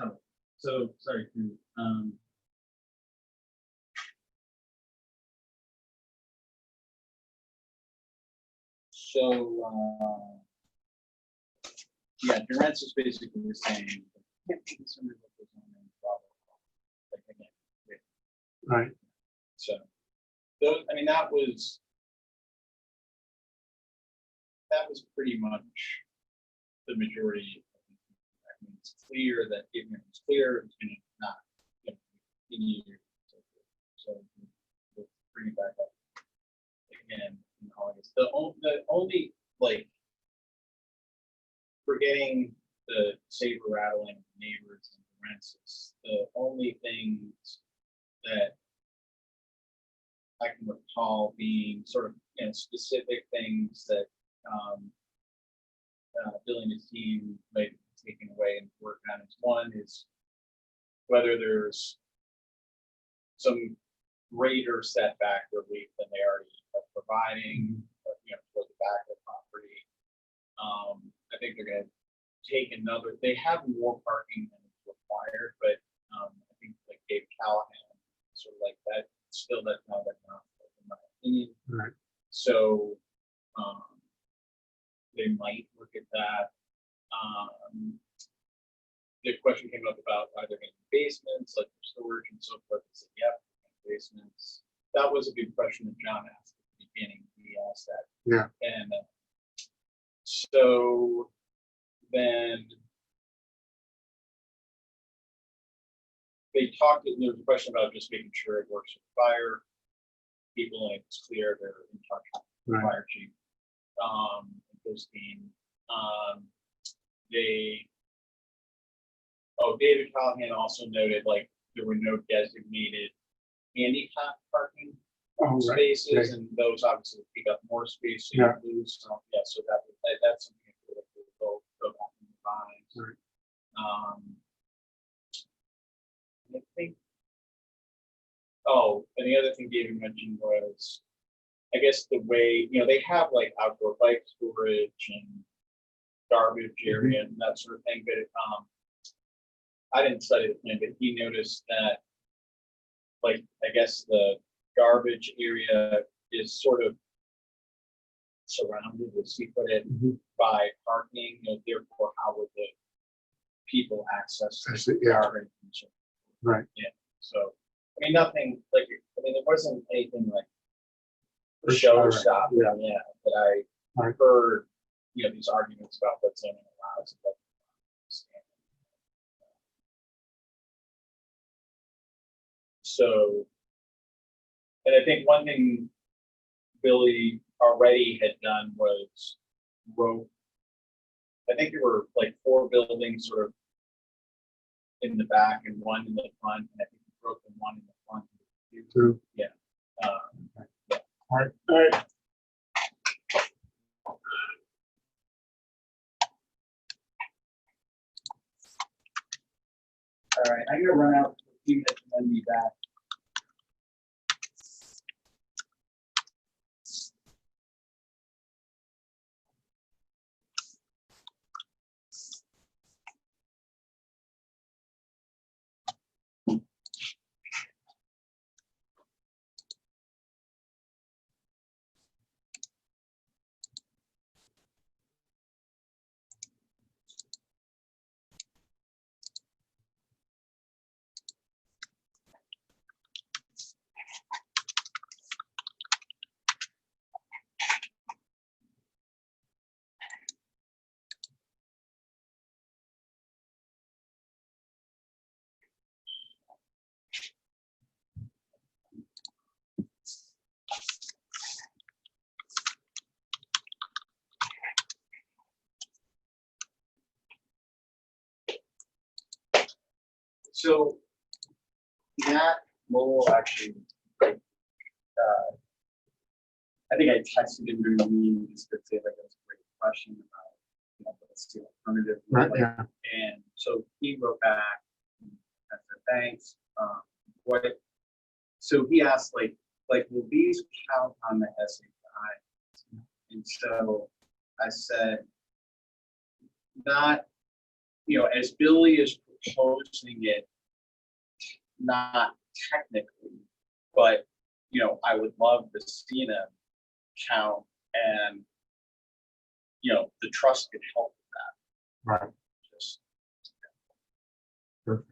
Oh, so, sorry, yeah, Durant's is basically the same. Like, again, Right. so, those, I mean, that was pretty much the majority. I mean, it's clear that it's clear it's going to not, you know, continue. So we'll bring it back up again in August. The only like forgetting the saber rattling of neighbors and rents, the only things that I can recall being sort of, you know, specific things that Billy and his team might be taken away and work on is one is whether there's some greater setback relief than they already are providing, you know, for the back of the property. I think they're going to take another. They have more parking than is required, but I think like Dave Callahan, sort of like that. Still, that's not enough, in my opinion. Right. So they might look at that. The question came up about either in basements, like for storage and so forth. I said, yep, basements. That was a good question that John asked at the beginning. He asked that. Yeah. And so then they talked, and there was a question about just making sure it works with fire people, and it's clear they're in touch with the Right. fire chief. Christine. David Callahan also noted like there were no designated handicap parking spaces, right. and those obviously take up more space. So Yeah. you lose some, yeah, so that's something that will go back in the vines. Right. I think. Oh, and the other thing David mentioned was, I guess the way, you know, they have like outdoor bike storage and garbage area and that sort of thing, but I didn't study the plan, but he noticed that, like, I guess the garbage area is sort of surrounded, as he put it, by parking, you know, therefore how would the people access the Yeah. garbage? And so, Right. yeah, so, I mean, nothing, like, I mean, there wasn't anything like For sure, showstopper, yeah. but I Right. heard, you know, these arguments about what zoning allows and what doesn't. So, and I think one thing Billy already had done was wrote, I think there were like 4 buildings sort of in the back and 1 in the front, and I think he broke the 1 in the front. Two. Yeah. All right. All right. All right, I'm gonna run out for a few minutes and then be back. So Matt Lowell actually, I think I texted him during the meeting just to say like that was a great question about, you know, what's the alternative. Right. Like, Yeah. and so he wrote back and I said, thanks. So he asked like will these count on the SHI? And so I said, not, you know, as Billy is proposing it, not technically, but, you know, I would love the CNA count and, you know, the trust could help with Right. that. Just, Perfect.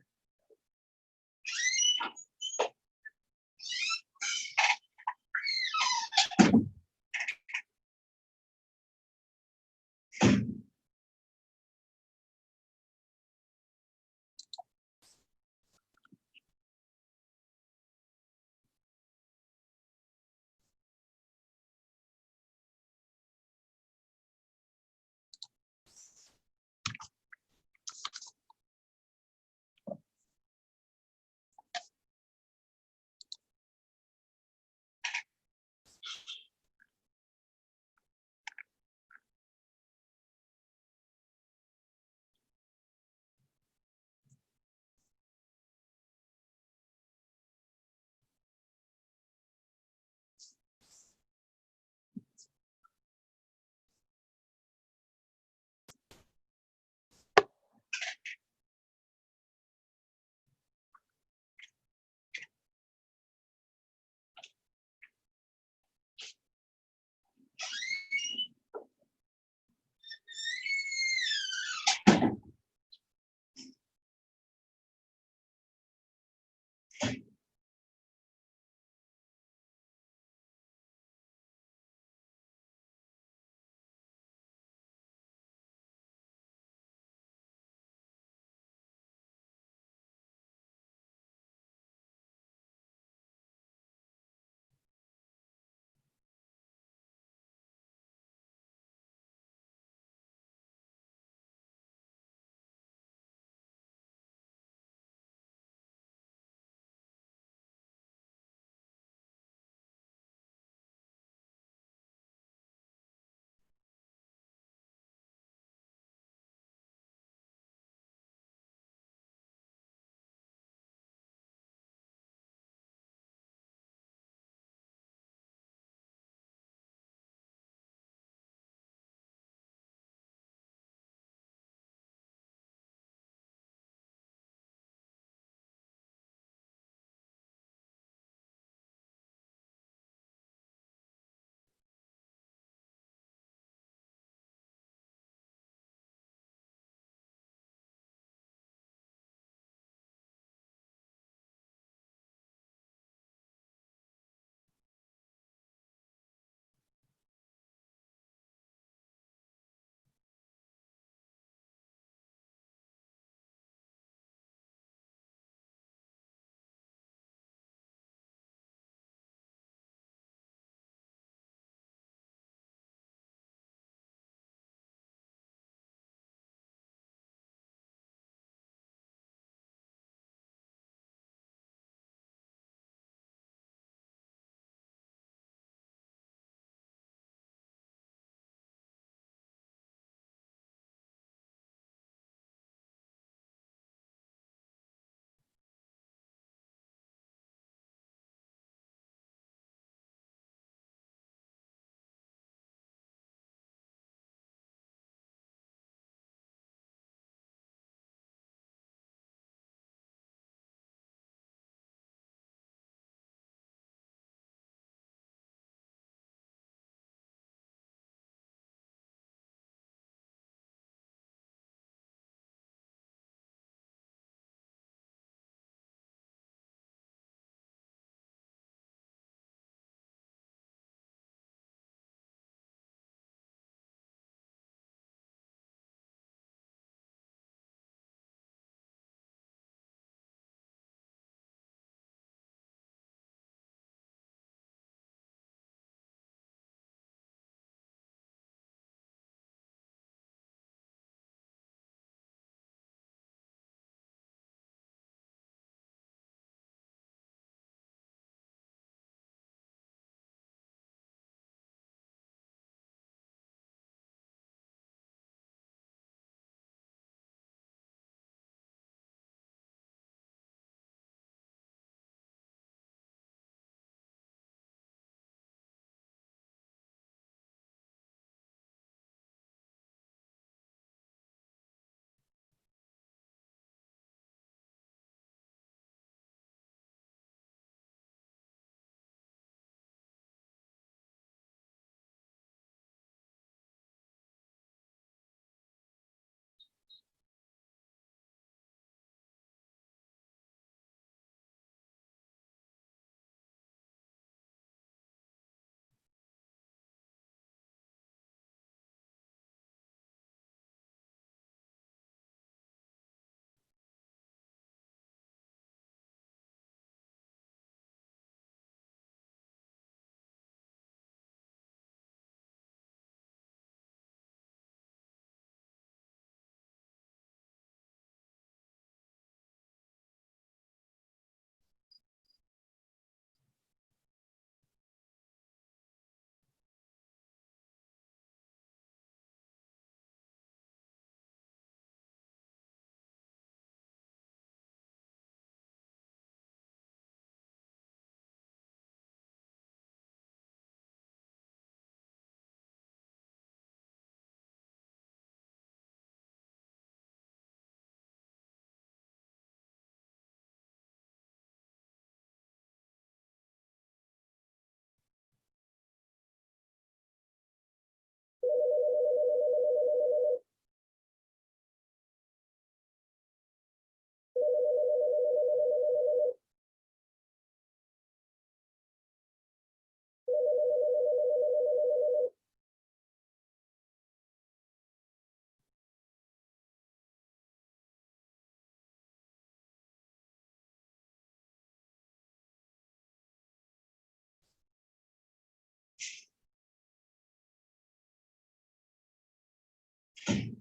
Hey,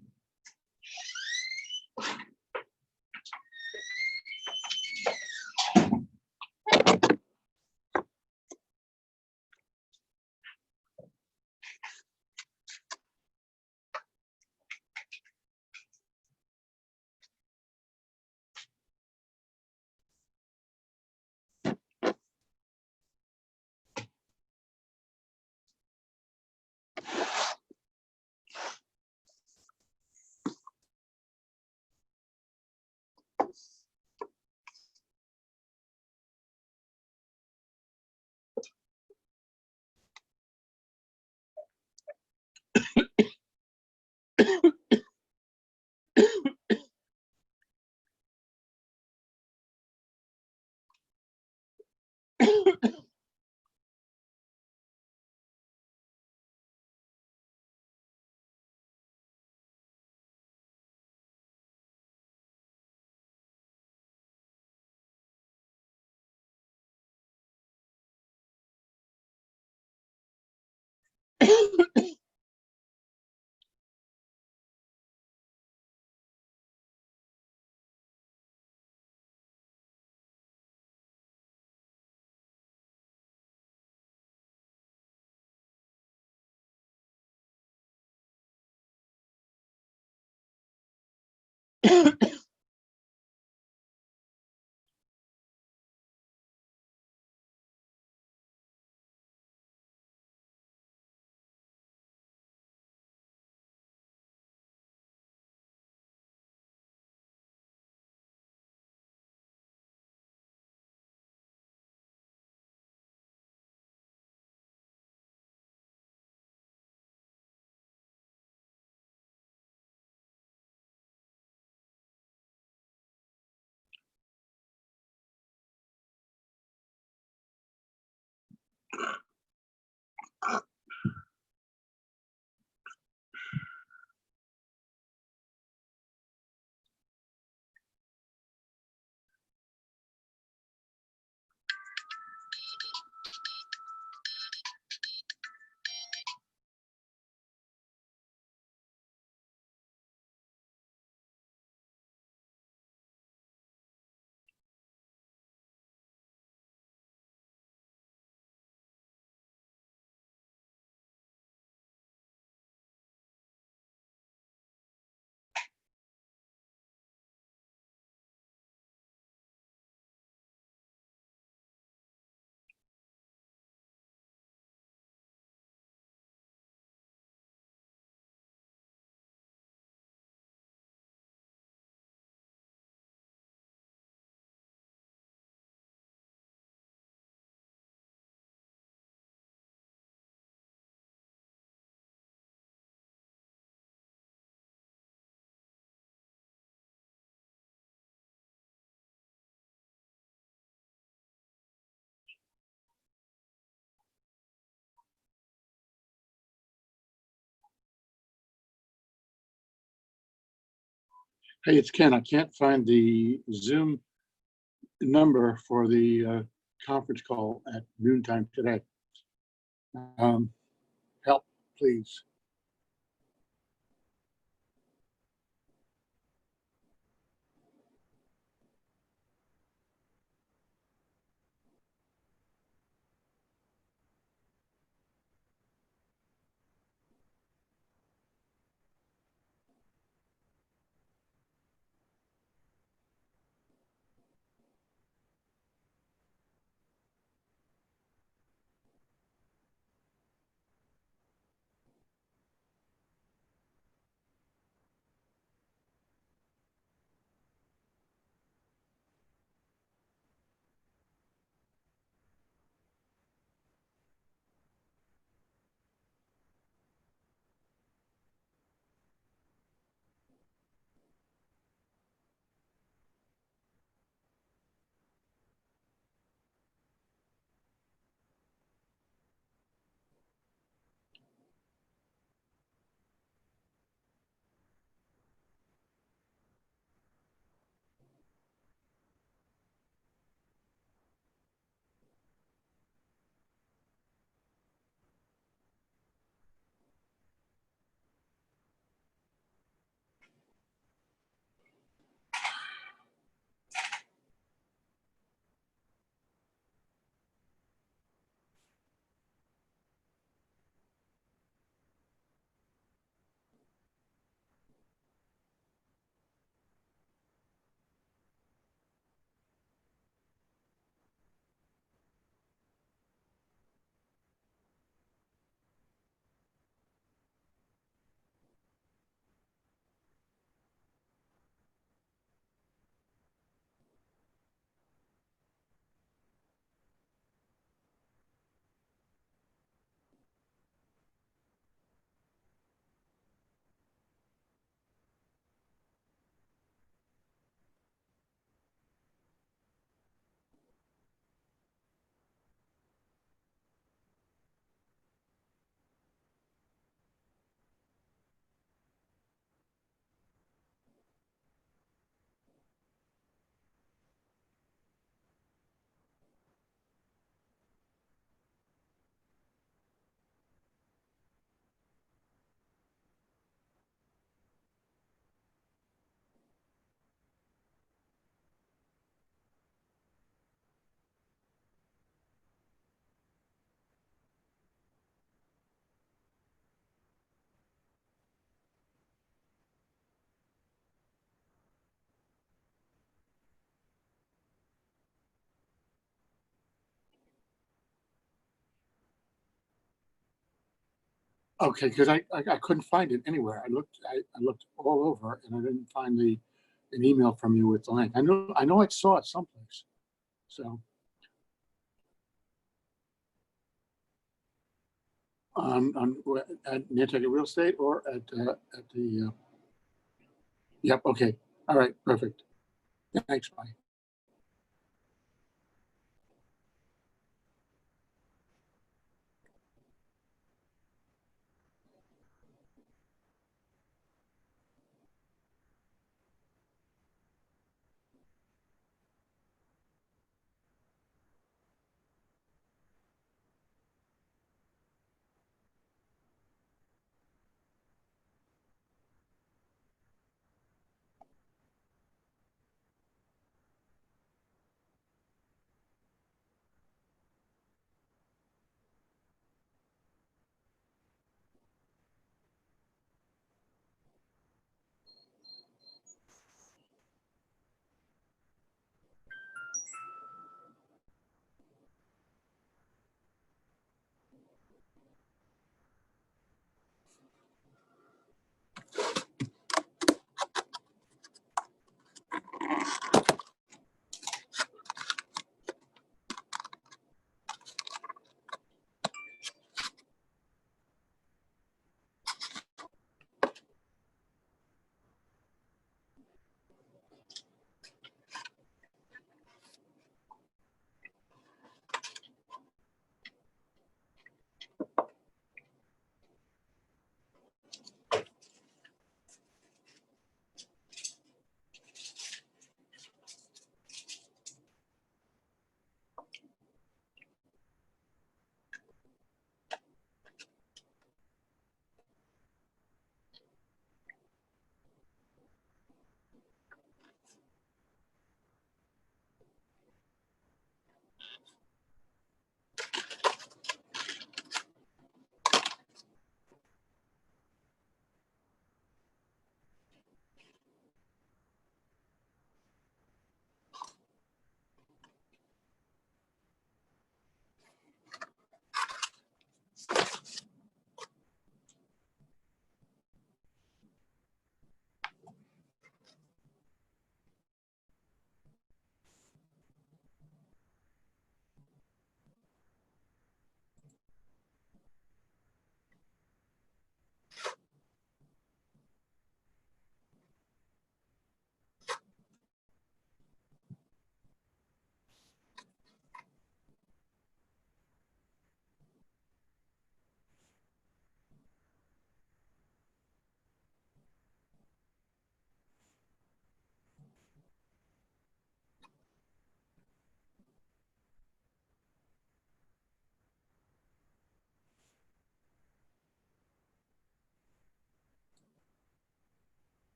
it's Ken. I can't find the Zoom number for the conference call at noontime today. Help, please. Okay, because I couldn't find it anywhere. I looked all over and I didn't find an email from you with the link. I know I saw it someplace. So at Nantucket Real Estate or at the. Yep. Okay. All right. Perfect. Thanks. Bye.